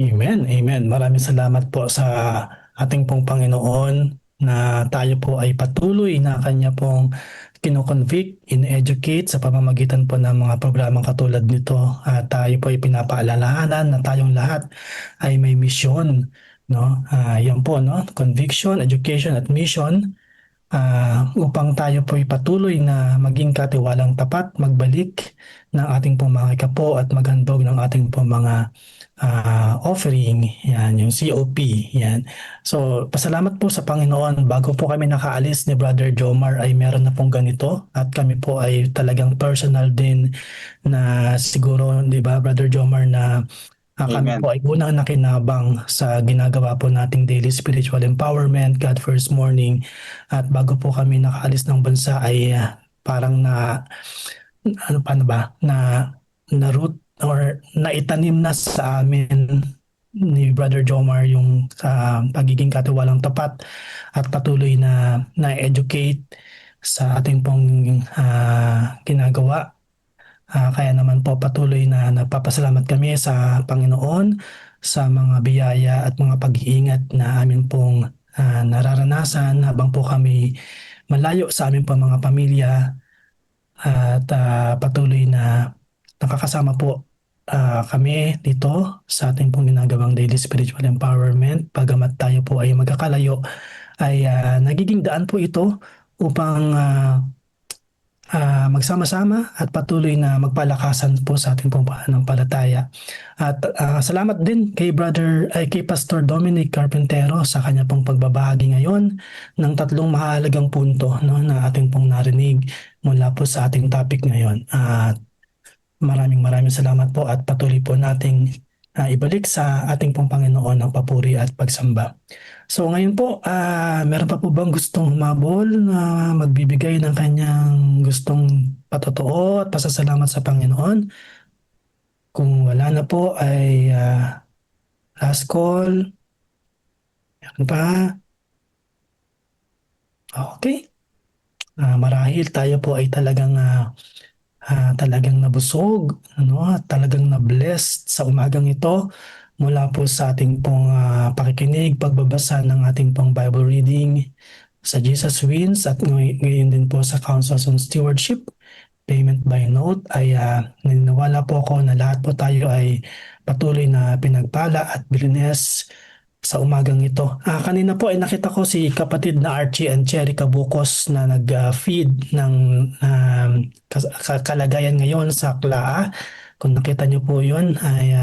Amen. Amen. Maraming salamat po sa ating pong Panginoon na tayo po ay patuloy na kanya pong kinoconvict, in-educate sa pamamagitan po ng mga programang katulad nito. At tayo po ay pinapaalalahanan na tayong lahat ay may misyon, no? Yan po, no? Conviction, education at mission, upang tayo po ay patuloy na maging katiwalang tapat, magbalik ng ating pong mga ikapo at maghandog ng ating pong mga offering, yan, yung COP, yan. So, pasalamat po sa Panginoon, bago po kami nakaalis ni Brother Jomar ay meron na pong ganito at kami po ay talagang personal din na siguro, di ba, Brother Jomar, na kami Amen. po ay unang nakinabang sa ginagawa po nating daily spiritual empowerment, God First Morning, at bago po kami nakaalis ng bansa ay parang na root or naitanim na sa amin ni Brother Jomar yung pagiging katiwalang tapat at patuloy na na-educate sa ating pong ginagawa. Kaya naman po patuloy na napapasalamat kami sa Panginoon sa mga biyaya at mga pag-iingat na amin pong nararanasan habang po kami malayo sa amin pong mga pamilya at patuloy na nakakasama po kami dito sa ating pong ginagawang daily spiritual empowerment. Bagamat tayo po ay magkakalayo, ay nagiging daan po ito upang magsama-sama at patuloy na magpalakasan po sa ating pong pananampalataya. At salamat din kay kay Pastor Dominic Carpintero sa kanya pong pagbabahagi ngayon ng 3 mahalagang punto, no, na ating pong narinig mula po sa ating topic ngayon. At maraming salamat po at patuloy po nating ibalik sa ating pong Panginoon ang papuri at pagsamba. So ngayon po, meron pa po bang gustong humabol na magbibigay ng kanyang gustong patotoo at pasasalamat sa Panginoon? Kung wala na po ay last call. Meron pa? Okay. Marahil tayo po ay talagang nabusog, ano, at talagang na-blessed sa umagang ito mula po sa ating pong pakikinig, pagbabasa ng ating pong Bible reading sa Jesus Wins at ngayon din po sa Councils on Stewardship, Payment by Note. Ay naniniwala po ako na lahat po tayo ay patuloy na pinagpala at blessed sa umagang ito. Kanina po ay nakita ko si kapatid na Archie and Cherry Cabukos na nag-feed ng kalagayan ngayon sa Klaa. Kung nakita niyo po yun, ay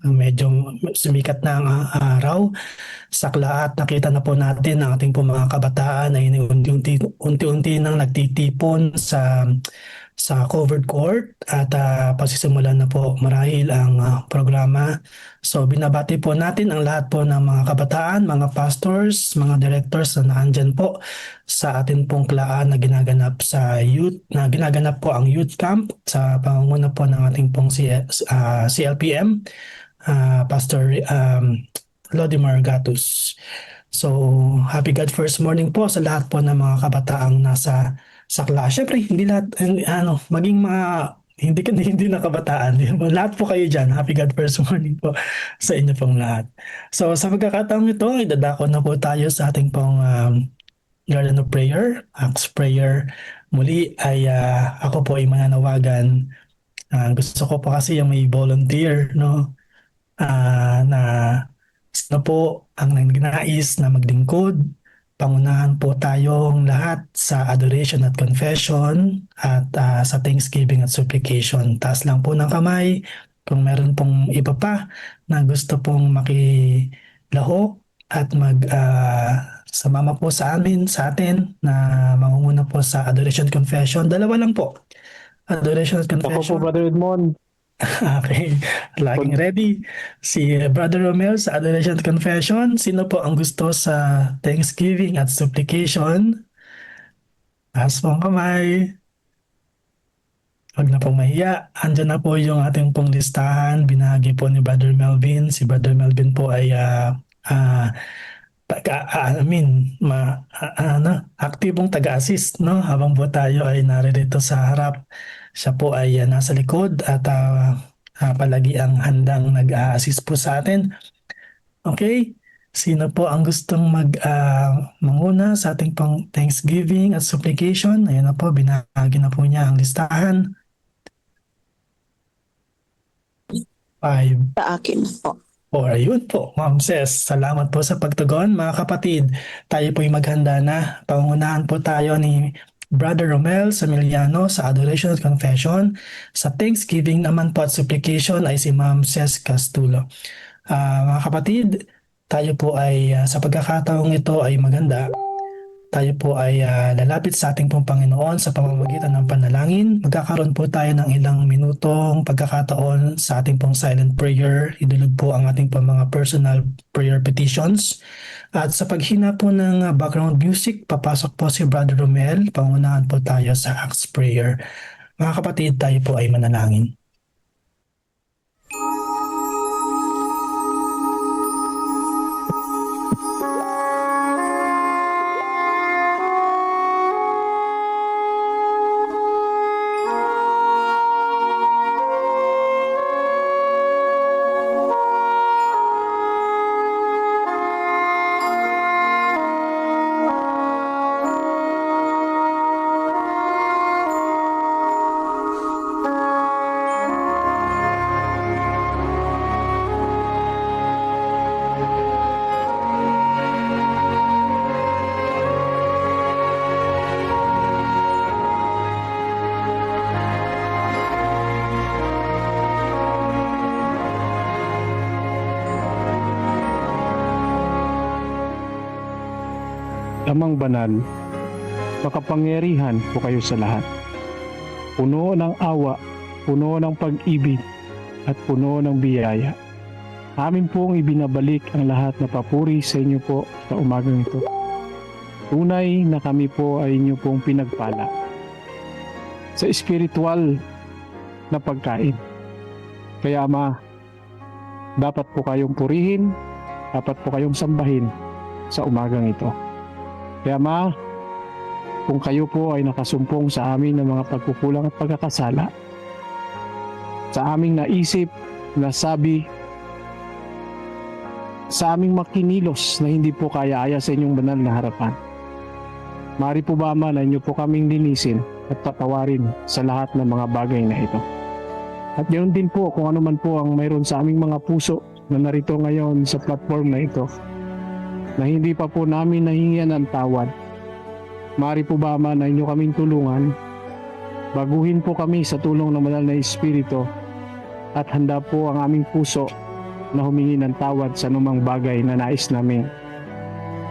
medyo sumikat na ang araw sa Klaa at nakita na po natin ang ating po mga kabataan ay unti-unti nang nagtitipon sa covered court at pasisimulan na po marahil ang programa. So binabati po natin ang lahat po ng mga kabataan, mga pastors, mga directors na naandyan po sa atin pong Klaan na ginaganap sa youth, na ginaganap po ang youth camp sa pangunguna po ng ating pong CLPM, Pastor Lodimar Gatus. So happy God First Morning po sa lahat po ng mga kabataang nasa sa klase. Siyempre, hindi lahat, maging mga hindi na kabataan. Lahat po kayo dyan. Happy God First Morning po sa inyo pong lahat. So, sa pagkakataong ito, idadako na po tayo sa ating pong Garden of Prayer, Acts Prayer. muli ay ako po ay mananawagan. Gusto ko po kasi yung may volunteer, no? Na sino po ang nagnais na maglingkod. Pangunahan po tayong lahat sa adoration at confession at sa thanksgiving at supplication. Taas lang po ng kamay kung meron pong iba pa na gusto pong makilaho at sumama po sa atin na mangunguna po sa adoration confession. Dalawa lang po. Adoration at Ako po, confession. Brother Edmond. Okay. Laging ready. Si Brother Romel sa Adoration at Confession. Sino po ang gusto sa Thanksgiving at Supplication? Taas po ang kamay. Huwag na pong mahiya. Andyan na po yung ating pong listahan. Binahagi po ni Brother Melvin. Si Brother Melvin po ay aktibong taga-assist, no? Habang po tayo ay naririto sa harap. Siya po ay nasa likod at palagi ang handang nag-assist po sa atin. Okay? Sino po ang gustong manguna sa ating pang Thanksgiving at Supplication? Ayan na po, binahagi na po niya ang listahan. 5, Sa akin po. 4. Ayun po, Ma'am Ses. Salamat po sa pagtugon. Mga kapatid, tayo po'y maghanda na. Pangunahan po tayo ni Brother Romel Samiliano sa Adoration at Confession. Sa Thanksgiving naman po at Supplication ay si Ma'am Ses Castulo. Mga kapatid, tayo po ay sa pagkakataong ito ay maganda. Tayo po ay lalapit sa ating pong Panginoon sa pamamagitan ng panalangin. Magkakaroon po tayo ng ilang minutong pagkakataon sa ating pong silent prayer. Idulog po ang ating pong mga personal prayer petitions. At sa paghina po ng background music, papasok po si Brother Romel. Pangunahan po tayo sa Acts Prayer. Mga kapatid, tayo po ay manalangin. Amang banal, makapangyarihan po kayo sa lahat. Puno ng awa, puno ng pag-ibig, at puno ng biyaya. Amin pong ibinabalik ang lahat na papuri sa inyo po sa umagang ito. Tunay na kami po ay inyo pong pinagpala sa espiritual na pagkain. Kaya Ama, dapat po kayong purihin, dapat po kayong sambahin sa umagang ito. Kaya Ama, kung kayo po ay nakasumpong sa amin ng mga pagkukulang at pagkakasala, sa aming naisip, nasabi, sa aming makinilos na hindi po kaya-aya sa inyong banal na harapan, maaari po ba Ama na inyo po kaming linisin at patawarin sa lahat ng mga bagay na ito. At ganoon din po kung ano man po ang mayroon sa aming mga puso na narito ngayon sa platform na ito, na hindi pa po namin nahingian ng tawad. Maaari po ba Ama na inyo kaming tulungan, baguhin po kami sa tulong ng Banal na Espiritu, at handa po ang aming puso na humingi ng tawad sa anumang bagay na nais namin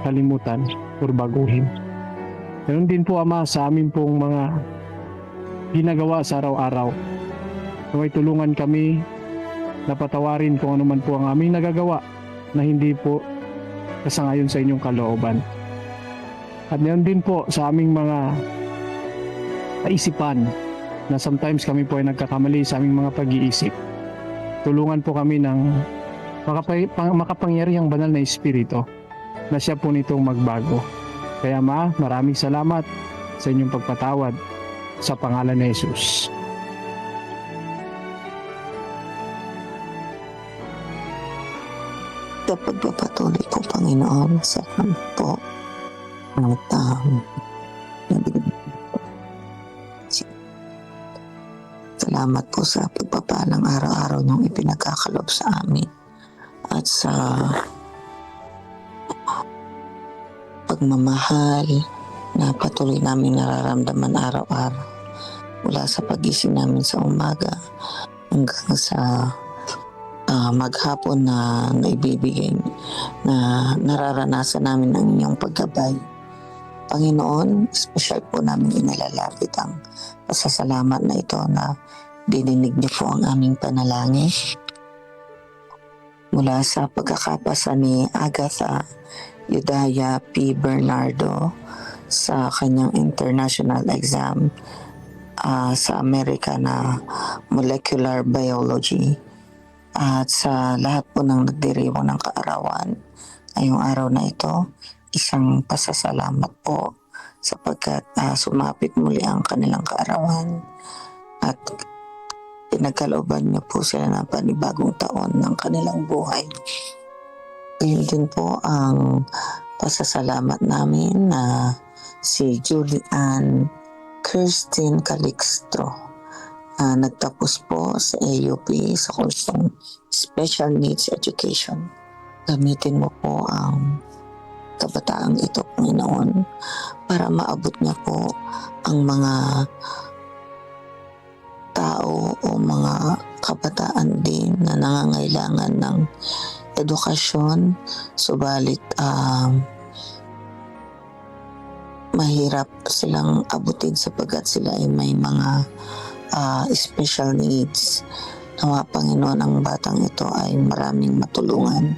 kalimutan o baguhin. Ganoon din po Ama sa amin pong mga ginagawa sa araw-araw. Naway tulungan kami na patawarin kung ano man po ang aming nagagawa na hindi po kasangayon sa inyong kalooban. At ngayon din po sa aming mga kaisipan na sometimes kami po ay nagkakamali sa aming mga pag-iisip. Tulungan po kami ng makapangyarihang banal na Espiritu na siya po nitong magbago. Kaya Ama, maraming salamat sa inyong pagpatawad sa pangalan ni Jesus. Sa pagpapatuloy ko, Panginoon, sa kampo ng taong Salamat po sa pagpapalang araw-araw niyong ipinagkakalob sa amin at sa pagmamahal na patuloy namin nararamdaman araw-araw mula sa pagising namin sa umaga hanggang sa maghapon na naibibigay na nararanasan namin ang inyong paggabay. Panginoon, special po namin inalalapit ang pasasalamat na ito na dininig niyo po ang aming panalangin. Mula sa pagkakapasa ni Agatha Yudaya P. Bernardo sa kanyang international exam sa Amerika na Molecular Biology at sa lahat po ng nagdiriwang ng kaarawan ngayong araw na ito, isang pasasalamat po sapagkat sumapit muli ang kanilang kaarawan at pinagkalooban niyo po sila ng panibagong taon ng kanilang buhay. Yun din po ang pasasalamat namin na si Julian Kirsten Calixtro. Nagtapos po sa AUP sa kursong Special Needs Education. Gamitin mo po ang kabataang ito, Panginoon, para maabot niya po ang mga tao o mga kabataan din na nangangailangan ng edukasyon, subalit mahirap silang abutin sapagkat sila ay may mga special needs. Nawa, Panginoon, ang batang ito ay maraming matulungan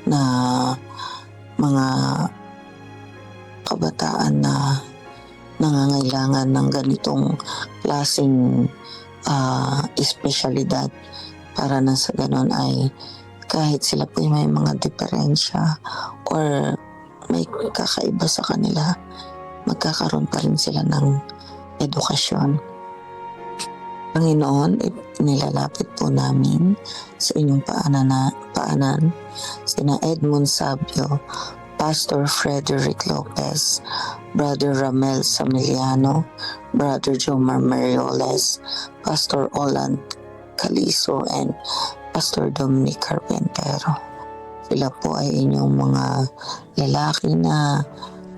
na mga kabataan na nangangailangan ng ganitong klaseng espesyalidad para na sa ganon ay kahit sila po may mga diferensya or may kakaiba sa kanila, magkakaroon pa rin sila ng edukasyon. Panginoon, nilalapit po namin sa inyong paanan sina Edmund Sabio, Pastor Frederick Lopez, Brother Ramel Samiliano, Brother Jomar Marioles, Pastor Olan Caliso, and Pastor Dominic Carpentero. Sila po ay inyong mga lalaki na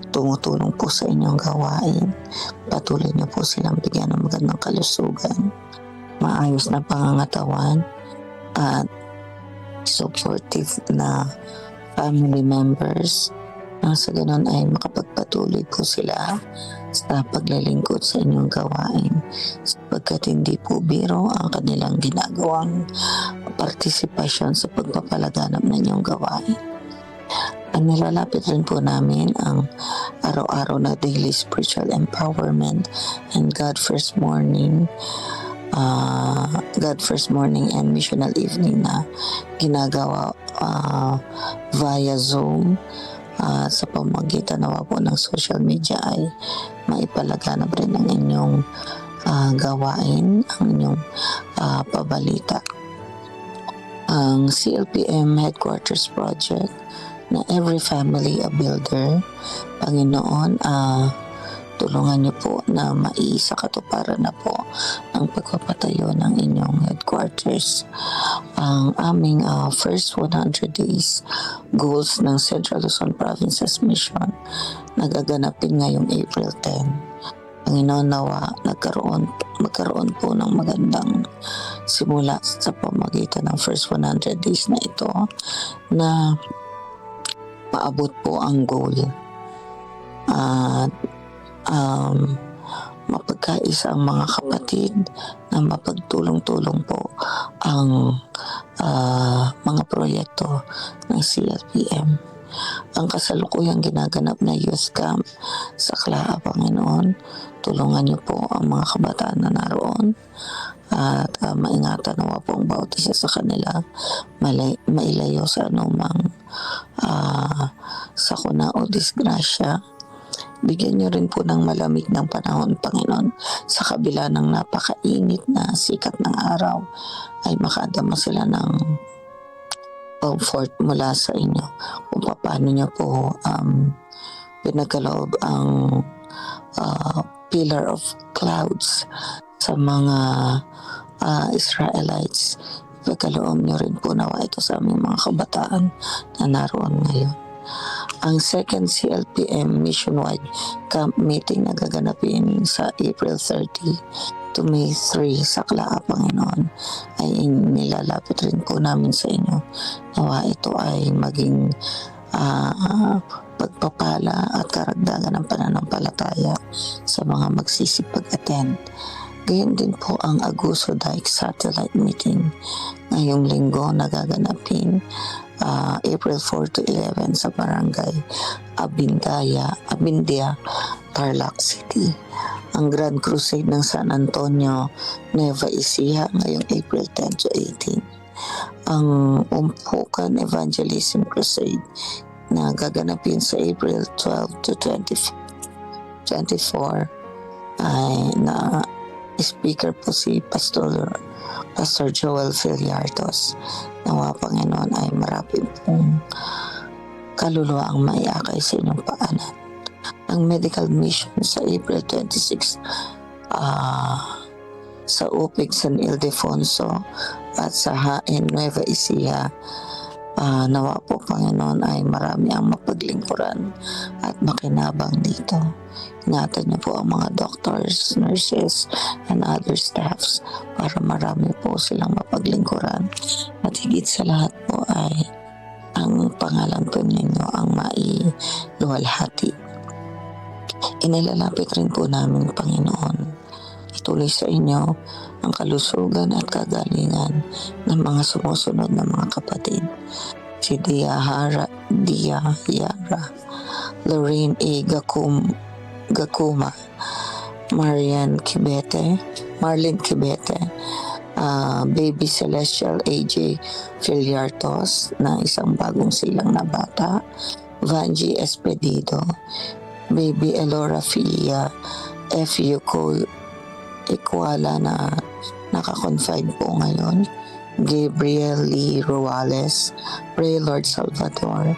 tumutulong po sa inyong gawain. Patuloy niyo po silang bigyan ng magandang kalusugan, maayos na pangangatawan, at supportive na family members. Sa ganon ay makapagpatuloy po sila sa paglilingkod sa inyong gawain sapagkat hindi po biro ang kanilang ginagawang partisipasyon sa pagpapalaganap ng inyong gawain. Ang nilalapit rin po namin ang araw-araw na daily spiritual empowerment and God First Morning and missional evening na ginagawa via Zoom. Sa pamamagitan nawa po ng social media ay maipalaganap rin ang inyong gawain, ang inyong pabalita. Ang CLPM Headquarters Project na Every Family a Builder, Panginoon, tulungan niyo po na maiisa katuparan na po ang pagpapatayo ng inyong headquarters. Ang aming first 100 days goals ng Central Luzon Provinces Mission nagaganapin ngayong April 10. Panginoon, nawa magkaroon po ng magandang simula sa pamamagitan ng first 100 days na ito na maabot po ang goal at mapagkaisa ang mga kapatid na mapagtulong-tulong po ang mga proyekto ng CLPM. Ang kasalukuyang ginaganap na youth camp sa Klaa, Panginoon, tulungan niyo po ang mga kabataan na naroon at maingatan nawa po ang bawat isa sa kanila, mailayo sa anumang sakuna o disgrasya. Bigyan niyo rin po ng malamig ng panahon, Panginoon, sa kabila ng napakainit na sikat ng araw ay makadama sila ng comfort mula sa inyo kung paano niyo po pinagkaloob ang pillar of clouds sa mga Israelites. Ipagkaloob niyo rin po nawa ito sa aming mga kabataan na naroon ngayon. Ang second CLPM Mission-wide Camp Meeting na gaganapin sa April 30 to May 3 sa Klaa, Panginoon, ay nilalapit rin po namin sa inyo. Nawa ito ay maging pagpapala at karagdagan ng pananampalataya sa mga magsisipag-attend. Gayon din po ang Aguso Dike Satellite Meeting ngayong linggo na gaganapin April 4 to 11 sa Barangay Abindia, Tarlac City. Ang Grand Crusade ng San Antonio, Nueva Ecija ngayong April 10 to 18. Ang Umpukan Evangelism Crusade na gaganapin sa April 12 to 24 ay na speaker po si Pastor Joel Villartos. Nawa, Panginoon, ay marami pong kaluluwa ang maiakay sa inyong paanan. Ang medical mission sa April 26 sa Upig San Ildefonso at sa Hain Nueva Ecija. Nawa po, Panginoon, ay marami ang mapaglingkuran at makinabang dito. Ingatan niyo po ang mga doctors, nurses, and other staffs para marami po silang mapaglingkuran. At higit sa lahat po ay ang pangalan po ninyo ang mailuwalhati. Inilalapit rin po namin, Panginoon, ituloy sa inyo ang kalusugan at kagalingan ng mga sumusunod na mga kapatid. Si Yara, Lorraine A. Gakuma, Marlene Kibete, Baby Celestial AJ Villartos na isang bagong silang na bata, Vanji Espedido, Baby Elora Fia F. Yuko Ikwala na nakakonfide po ngayon, Gabriel Lee Ruales, Raylord Salvador,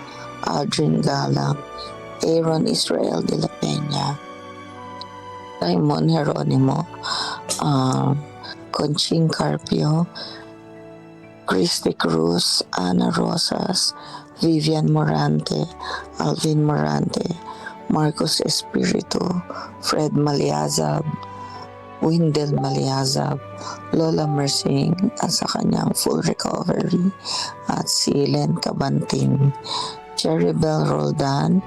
Aldrin Galang, Aaron Israel de la Peña, Raymond Jeronimo, Conching Carpio, Christy Cruz, Ana Rosas, Vivian Morante, Alvin Morante, Marcos Espiritu, Fred Maliazab, Windel Maliazab, Lola Mersing at sa kanyang full recovery, at si Len Cabantin, Cheribel Roldan,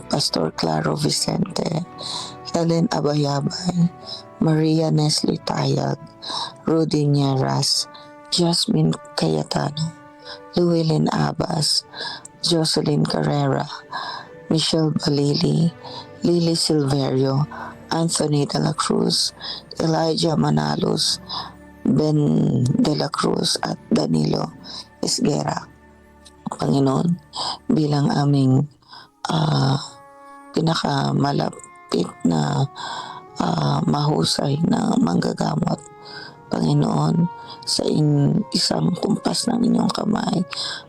Pastor Claro Vicente, Helen Abayabay, Maria Nestle Tayag, Rudy Nieras, Jasmine Cayetano, Llewellyn Abbas, Jocelyn Carrera, Michelle Balili, Lily Silverio, Anthony de la Cruz, Elijah Manalos, Ben de la Cruz at Danilo Esguera. Panginoon, bilang aming pinakamalapit na mahusay na manggagamot, Panginoon, sa isang kumpas ng inyong kamay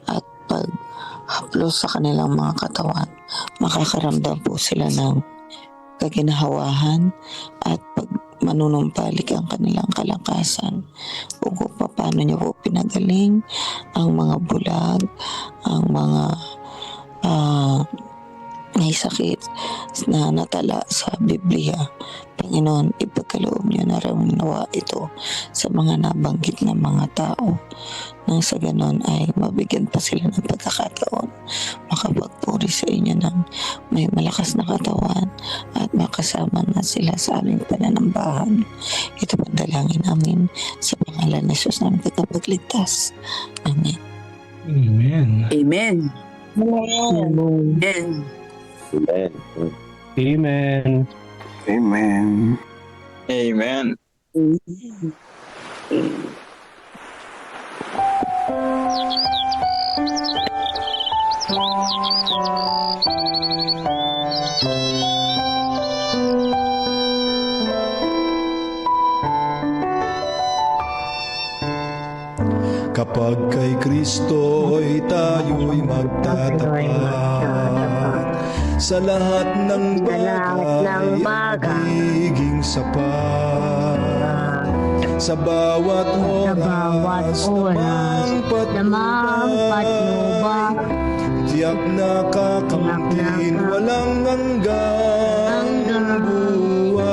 at paghaplos sa kanilang mga katawan, makakaramdam po sila ng kaginahawahan at pag manunumbalik ang kanilang kalakasan. O kung paano niyo po pinagaling ang mga bulag, ang mga may sakit na natala sa Biblia. Panginoon, ipagkaloob niyo na rin nawa ito sa mga nabanggit na mga tao, nang sa ganon ay mabigyan pa sila ng pagkakataon makapagpuri sa inyo ng may malakas na katawan at makasama na sila sa aming pananambahan. Ito po dalangin namin sa pangalan ni Jesus namin tagapagligtas. Amen. Amen. Amen. Amen. Amen. Amen. Amen. Amen. Kapag kay Kristo'y tayo'y magtatapat, sa lahat ng bagay magiging sapat. sa bawat oras namang patnubay, tiyak na kakamtin walang hanggang buhay.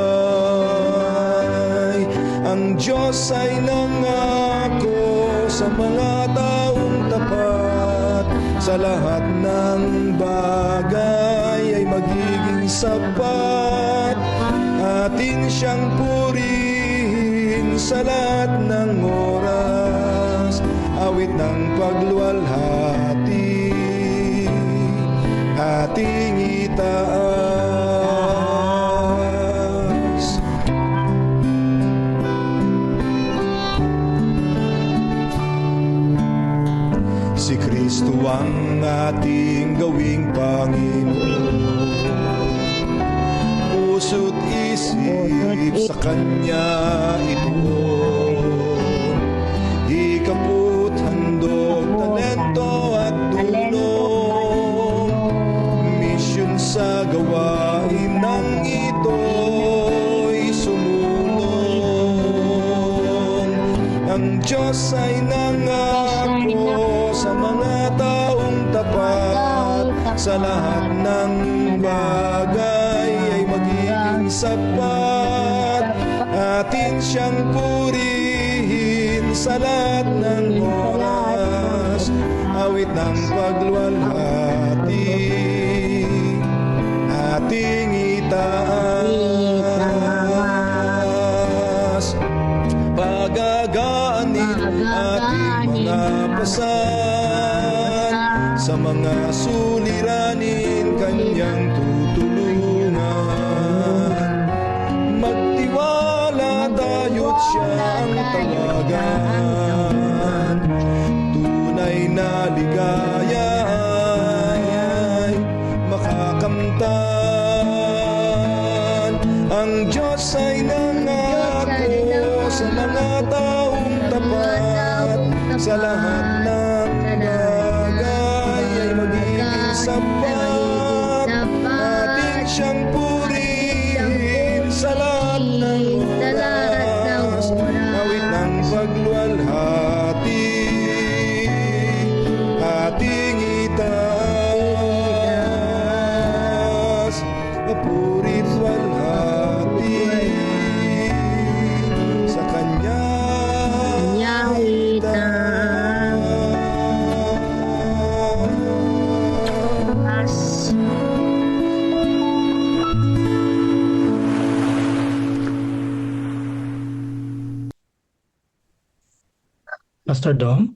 Ang Diyos ay nangako sa mga taong tapat, sa lahat ng bagay ay magiging sapat. Atin siyang purihin sa lahat ng oras, awit ng pagluwalhati ating itaas. Si Kristo ang ating gawing Panginoon, puso't isip sa Kanya ituon. Hikapot, handog, talento at tulong, misyon sa gawain ng ito'y sumulong. Ang Diyos ay nangako sa mga taong tapat, sa lahat ng bagay ay magiging sapat. Atin siyang purihin sa lahat ng oras, awit ng pagluwalhati ating itaas. Pagagaanin ating mga pasan, sa mga suliranin Kanyang tutulungan. Magtiwala tayo't Siya ang tawagan, tunay na ligaya ay makakamtan. Ang Diyos ay nangako sa mga taong tapat, sa lahat ng bagay ay magiging sapat. Ating siyang purihin sa lahat ng oras, awit ng pagluwalhati ating itaas. Papuri't walhati sa Kanya itaas. Pastor Dom?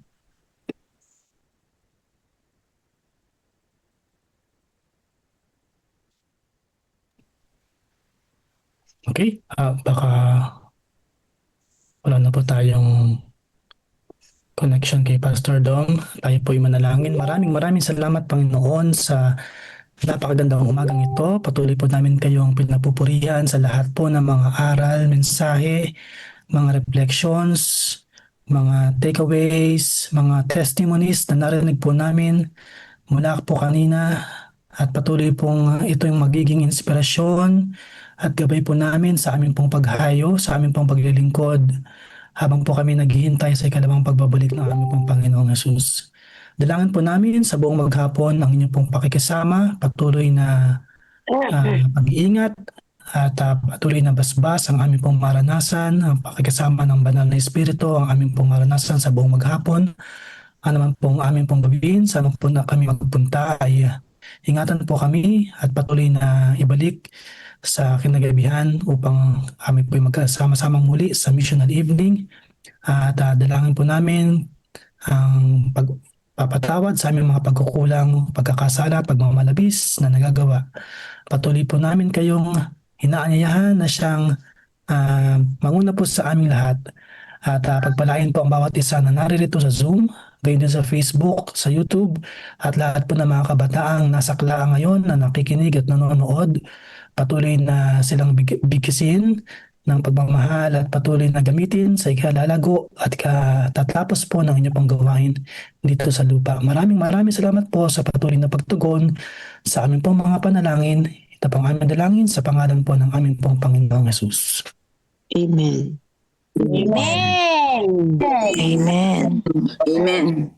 Okay, baka wala na po tayong connection kay Pastor Dom. Tayo po'y manalangin. Maraming salamat, Panginoon, sa napakagandang umagang ito. Patuloy po namin kayong pinapupurihan sa lahat po ng mga aral, mensahe, mga reflections, mga takeaways, mga testimonies na narinig po namin mula po kanina, at patuloy pong ito yung magiging inspirasyon at gabay po namin sa aming pong paghayo, sa aming pong paglilingkod habang po kami naghihintay sa ikalawang pagbabalik ng aming pong Panginoong Hesus. Dalangin po namin sa buong maghapon ang inyong pong pakikisama, patuloy na pag-iingat at patuloy na basbas ang aming pong maranasan, ang pakikisama ng banal na Espiritu, ang aming pong maranasan sa buong maghapon. Ano man pong aming pong gawin, saan po na kami magpunta ay ingatan po kami at patuloy na ibalik sa kinagabihan upang kami po magkasama-samang muli sa missional evening. At dalangin po namin ang pagpapatawad sa aming mga pagkukulang, pagkakasala, pagmamalabis na nagagawa. Patuloy po namin kayong inaanyayahan na siyang manguna po sa aming lahat. At pagpalain po ang bawat isa na naririto sa Zoom, gayon din sa Facebook, sa YouTube, at lahat po ng mga kabataang nasa Klaa ngayon na nakikinig at nanonood. Patuloy na silang bigkisin ng pagmamahal at patuloy na gamitin sa ikalalago at katatapos po ng inyong pong gawain dito sa lupa. Maraming salamat po sa patuloy na pagtugon sa aming pong mga panalangin. Ito pong aming dalangin sa pangalan po ng aming pong Panginoong Hesus. Amen. Amen. Amen.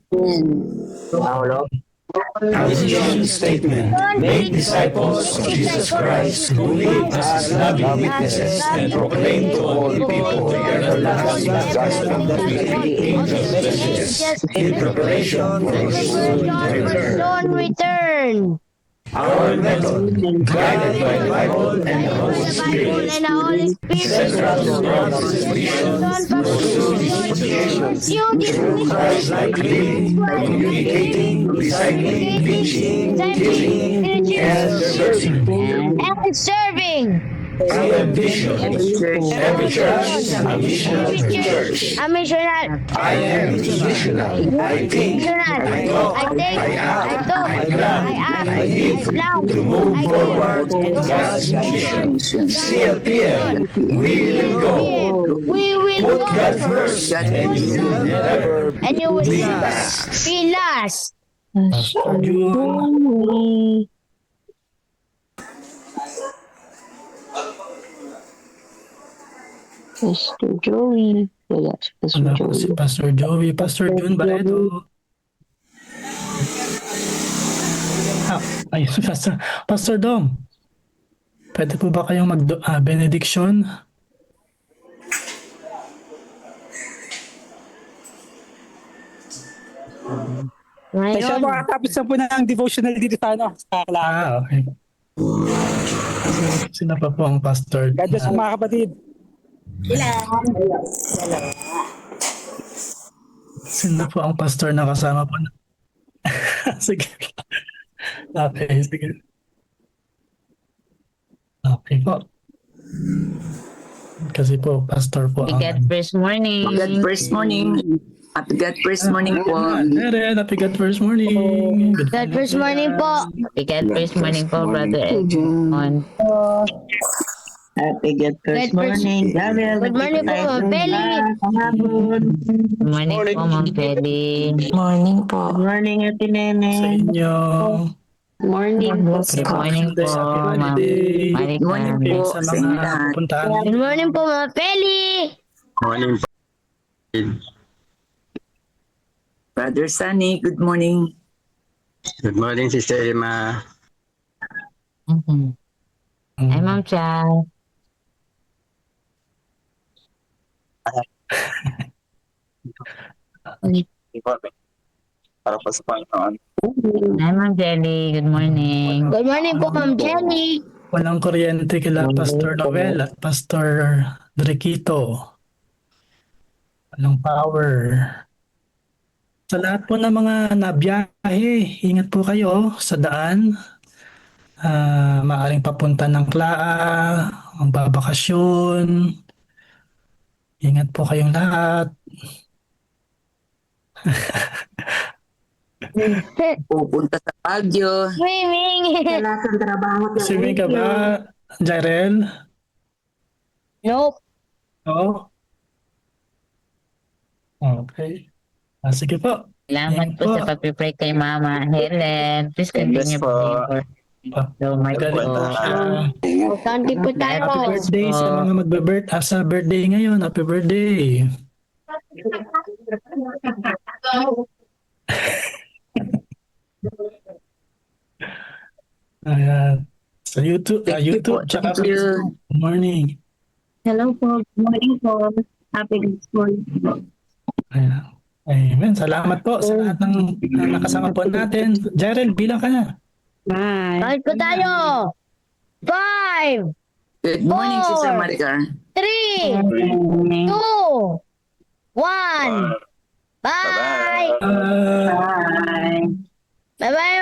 Our mission statement: make disciples of Jesus Christ who live as loving witnesses and proclaim to all people the everlasting gospel that will lead angels' messages in preparation for His soon return. Our method, guided by the Bible and the Holy Spirit, central to God's mission, pursue Christ-like living, communicating, discipling, preaching, teaching, and serving. I am vision. Every church a missional church. I am missional. I think, I talk, I act, I plan, I live to move forward God's mission. CLPM, we will go. Put God first, and you will never be last. Pastor June. Pastor Joey. Wala si Pastor Wala po Joey. si Pastor Joey. Pastor June Barreto. Ayun, Pastor Dom. Pwede po ba kayong benediction? Kasi makakapit na po ng devotional dito sa klase. Okay. Sino pa po ang pastor? God bless po mga kapatid. Sino po ang pastor na kasama po? Sige. Okay, sige. Okay po. Kasi po, pastor po ang... God first morning. God first morning. Happy God first morning po. Happy God first morning. God first morning po. Happy God first morning po, Brother Edmond. Happy God first morning. Good morning po, Ma'am Peli. Good morning po, Ma'am Peli. Morning po. Good morning, Ate Nene. Sa inyo. Morning po. Good morning po, Ma'am. Good morning po sa mga pupuntahan. Good morning po, Ma'am Peli. Morning po. Brother Sunny, good morning. Good morning, Sister Emma. Hi, Ma'am Cha. Para pa sa Panginoon. Hi, Ma'am Jelly. Good morning. Good morning po, Ma'am Jenny. Walang kuryente kila Pastor Noel at Pastor Drequito. Walang power. Sa lahat po ng mga nabiyahe, ingat po kayo sa daan. Maaring papunta ng Klaa, ang babakasyon. Ingat po kayong lahat. Pupunta sa Baguio. Swimming. Swimming ka ba, Jarel? Nope. Oo? Okay. Sige po. Salamat po sa pag-pray kay Mama Helen. Please continue po. praying for so my Galing po siya. Kanti po tayo. Happy birthday sa mga sa birthday ngayon. Happy birthday. Ayan. Sa YouTube, YouTube, tsaka Facebook. Good morning. Hello po. Good morning po. Happy morning. Ayan. Amen. Salamat po sa lahat ng nakasama po natin. Jarel, bilang ka na. Kahit po tayo. 5, Good morning, Four. Sister Maricar. 3, 2, 1. Bye. Bye-bye. Bye. Bye-bye,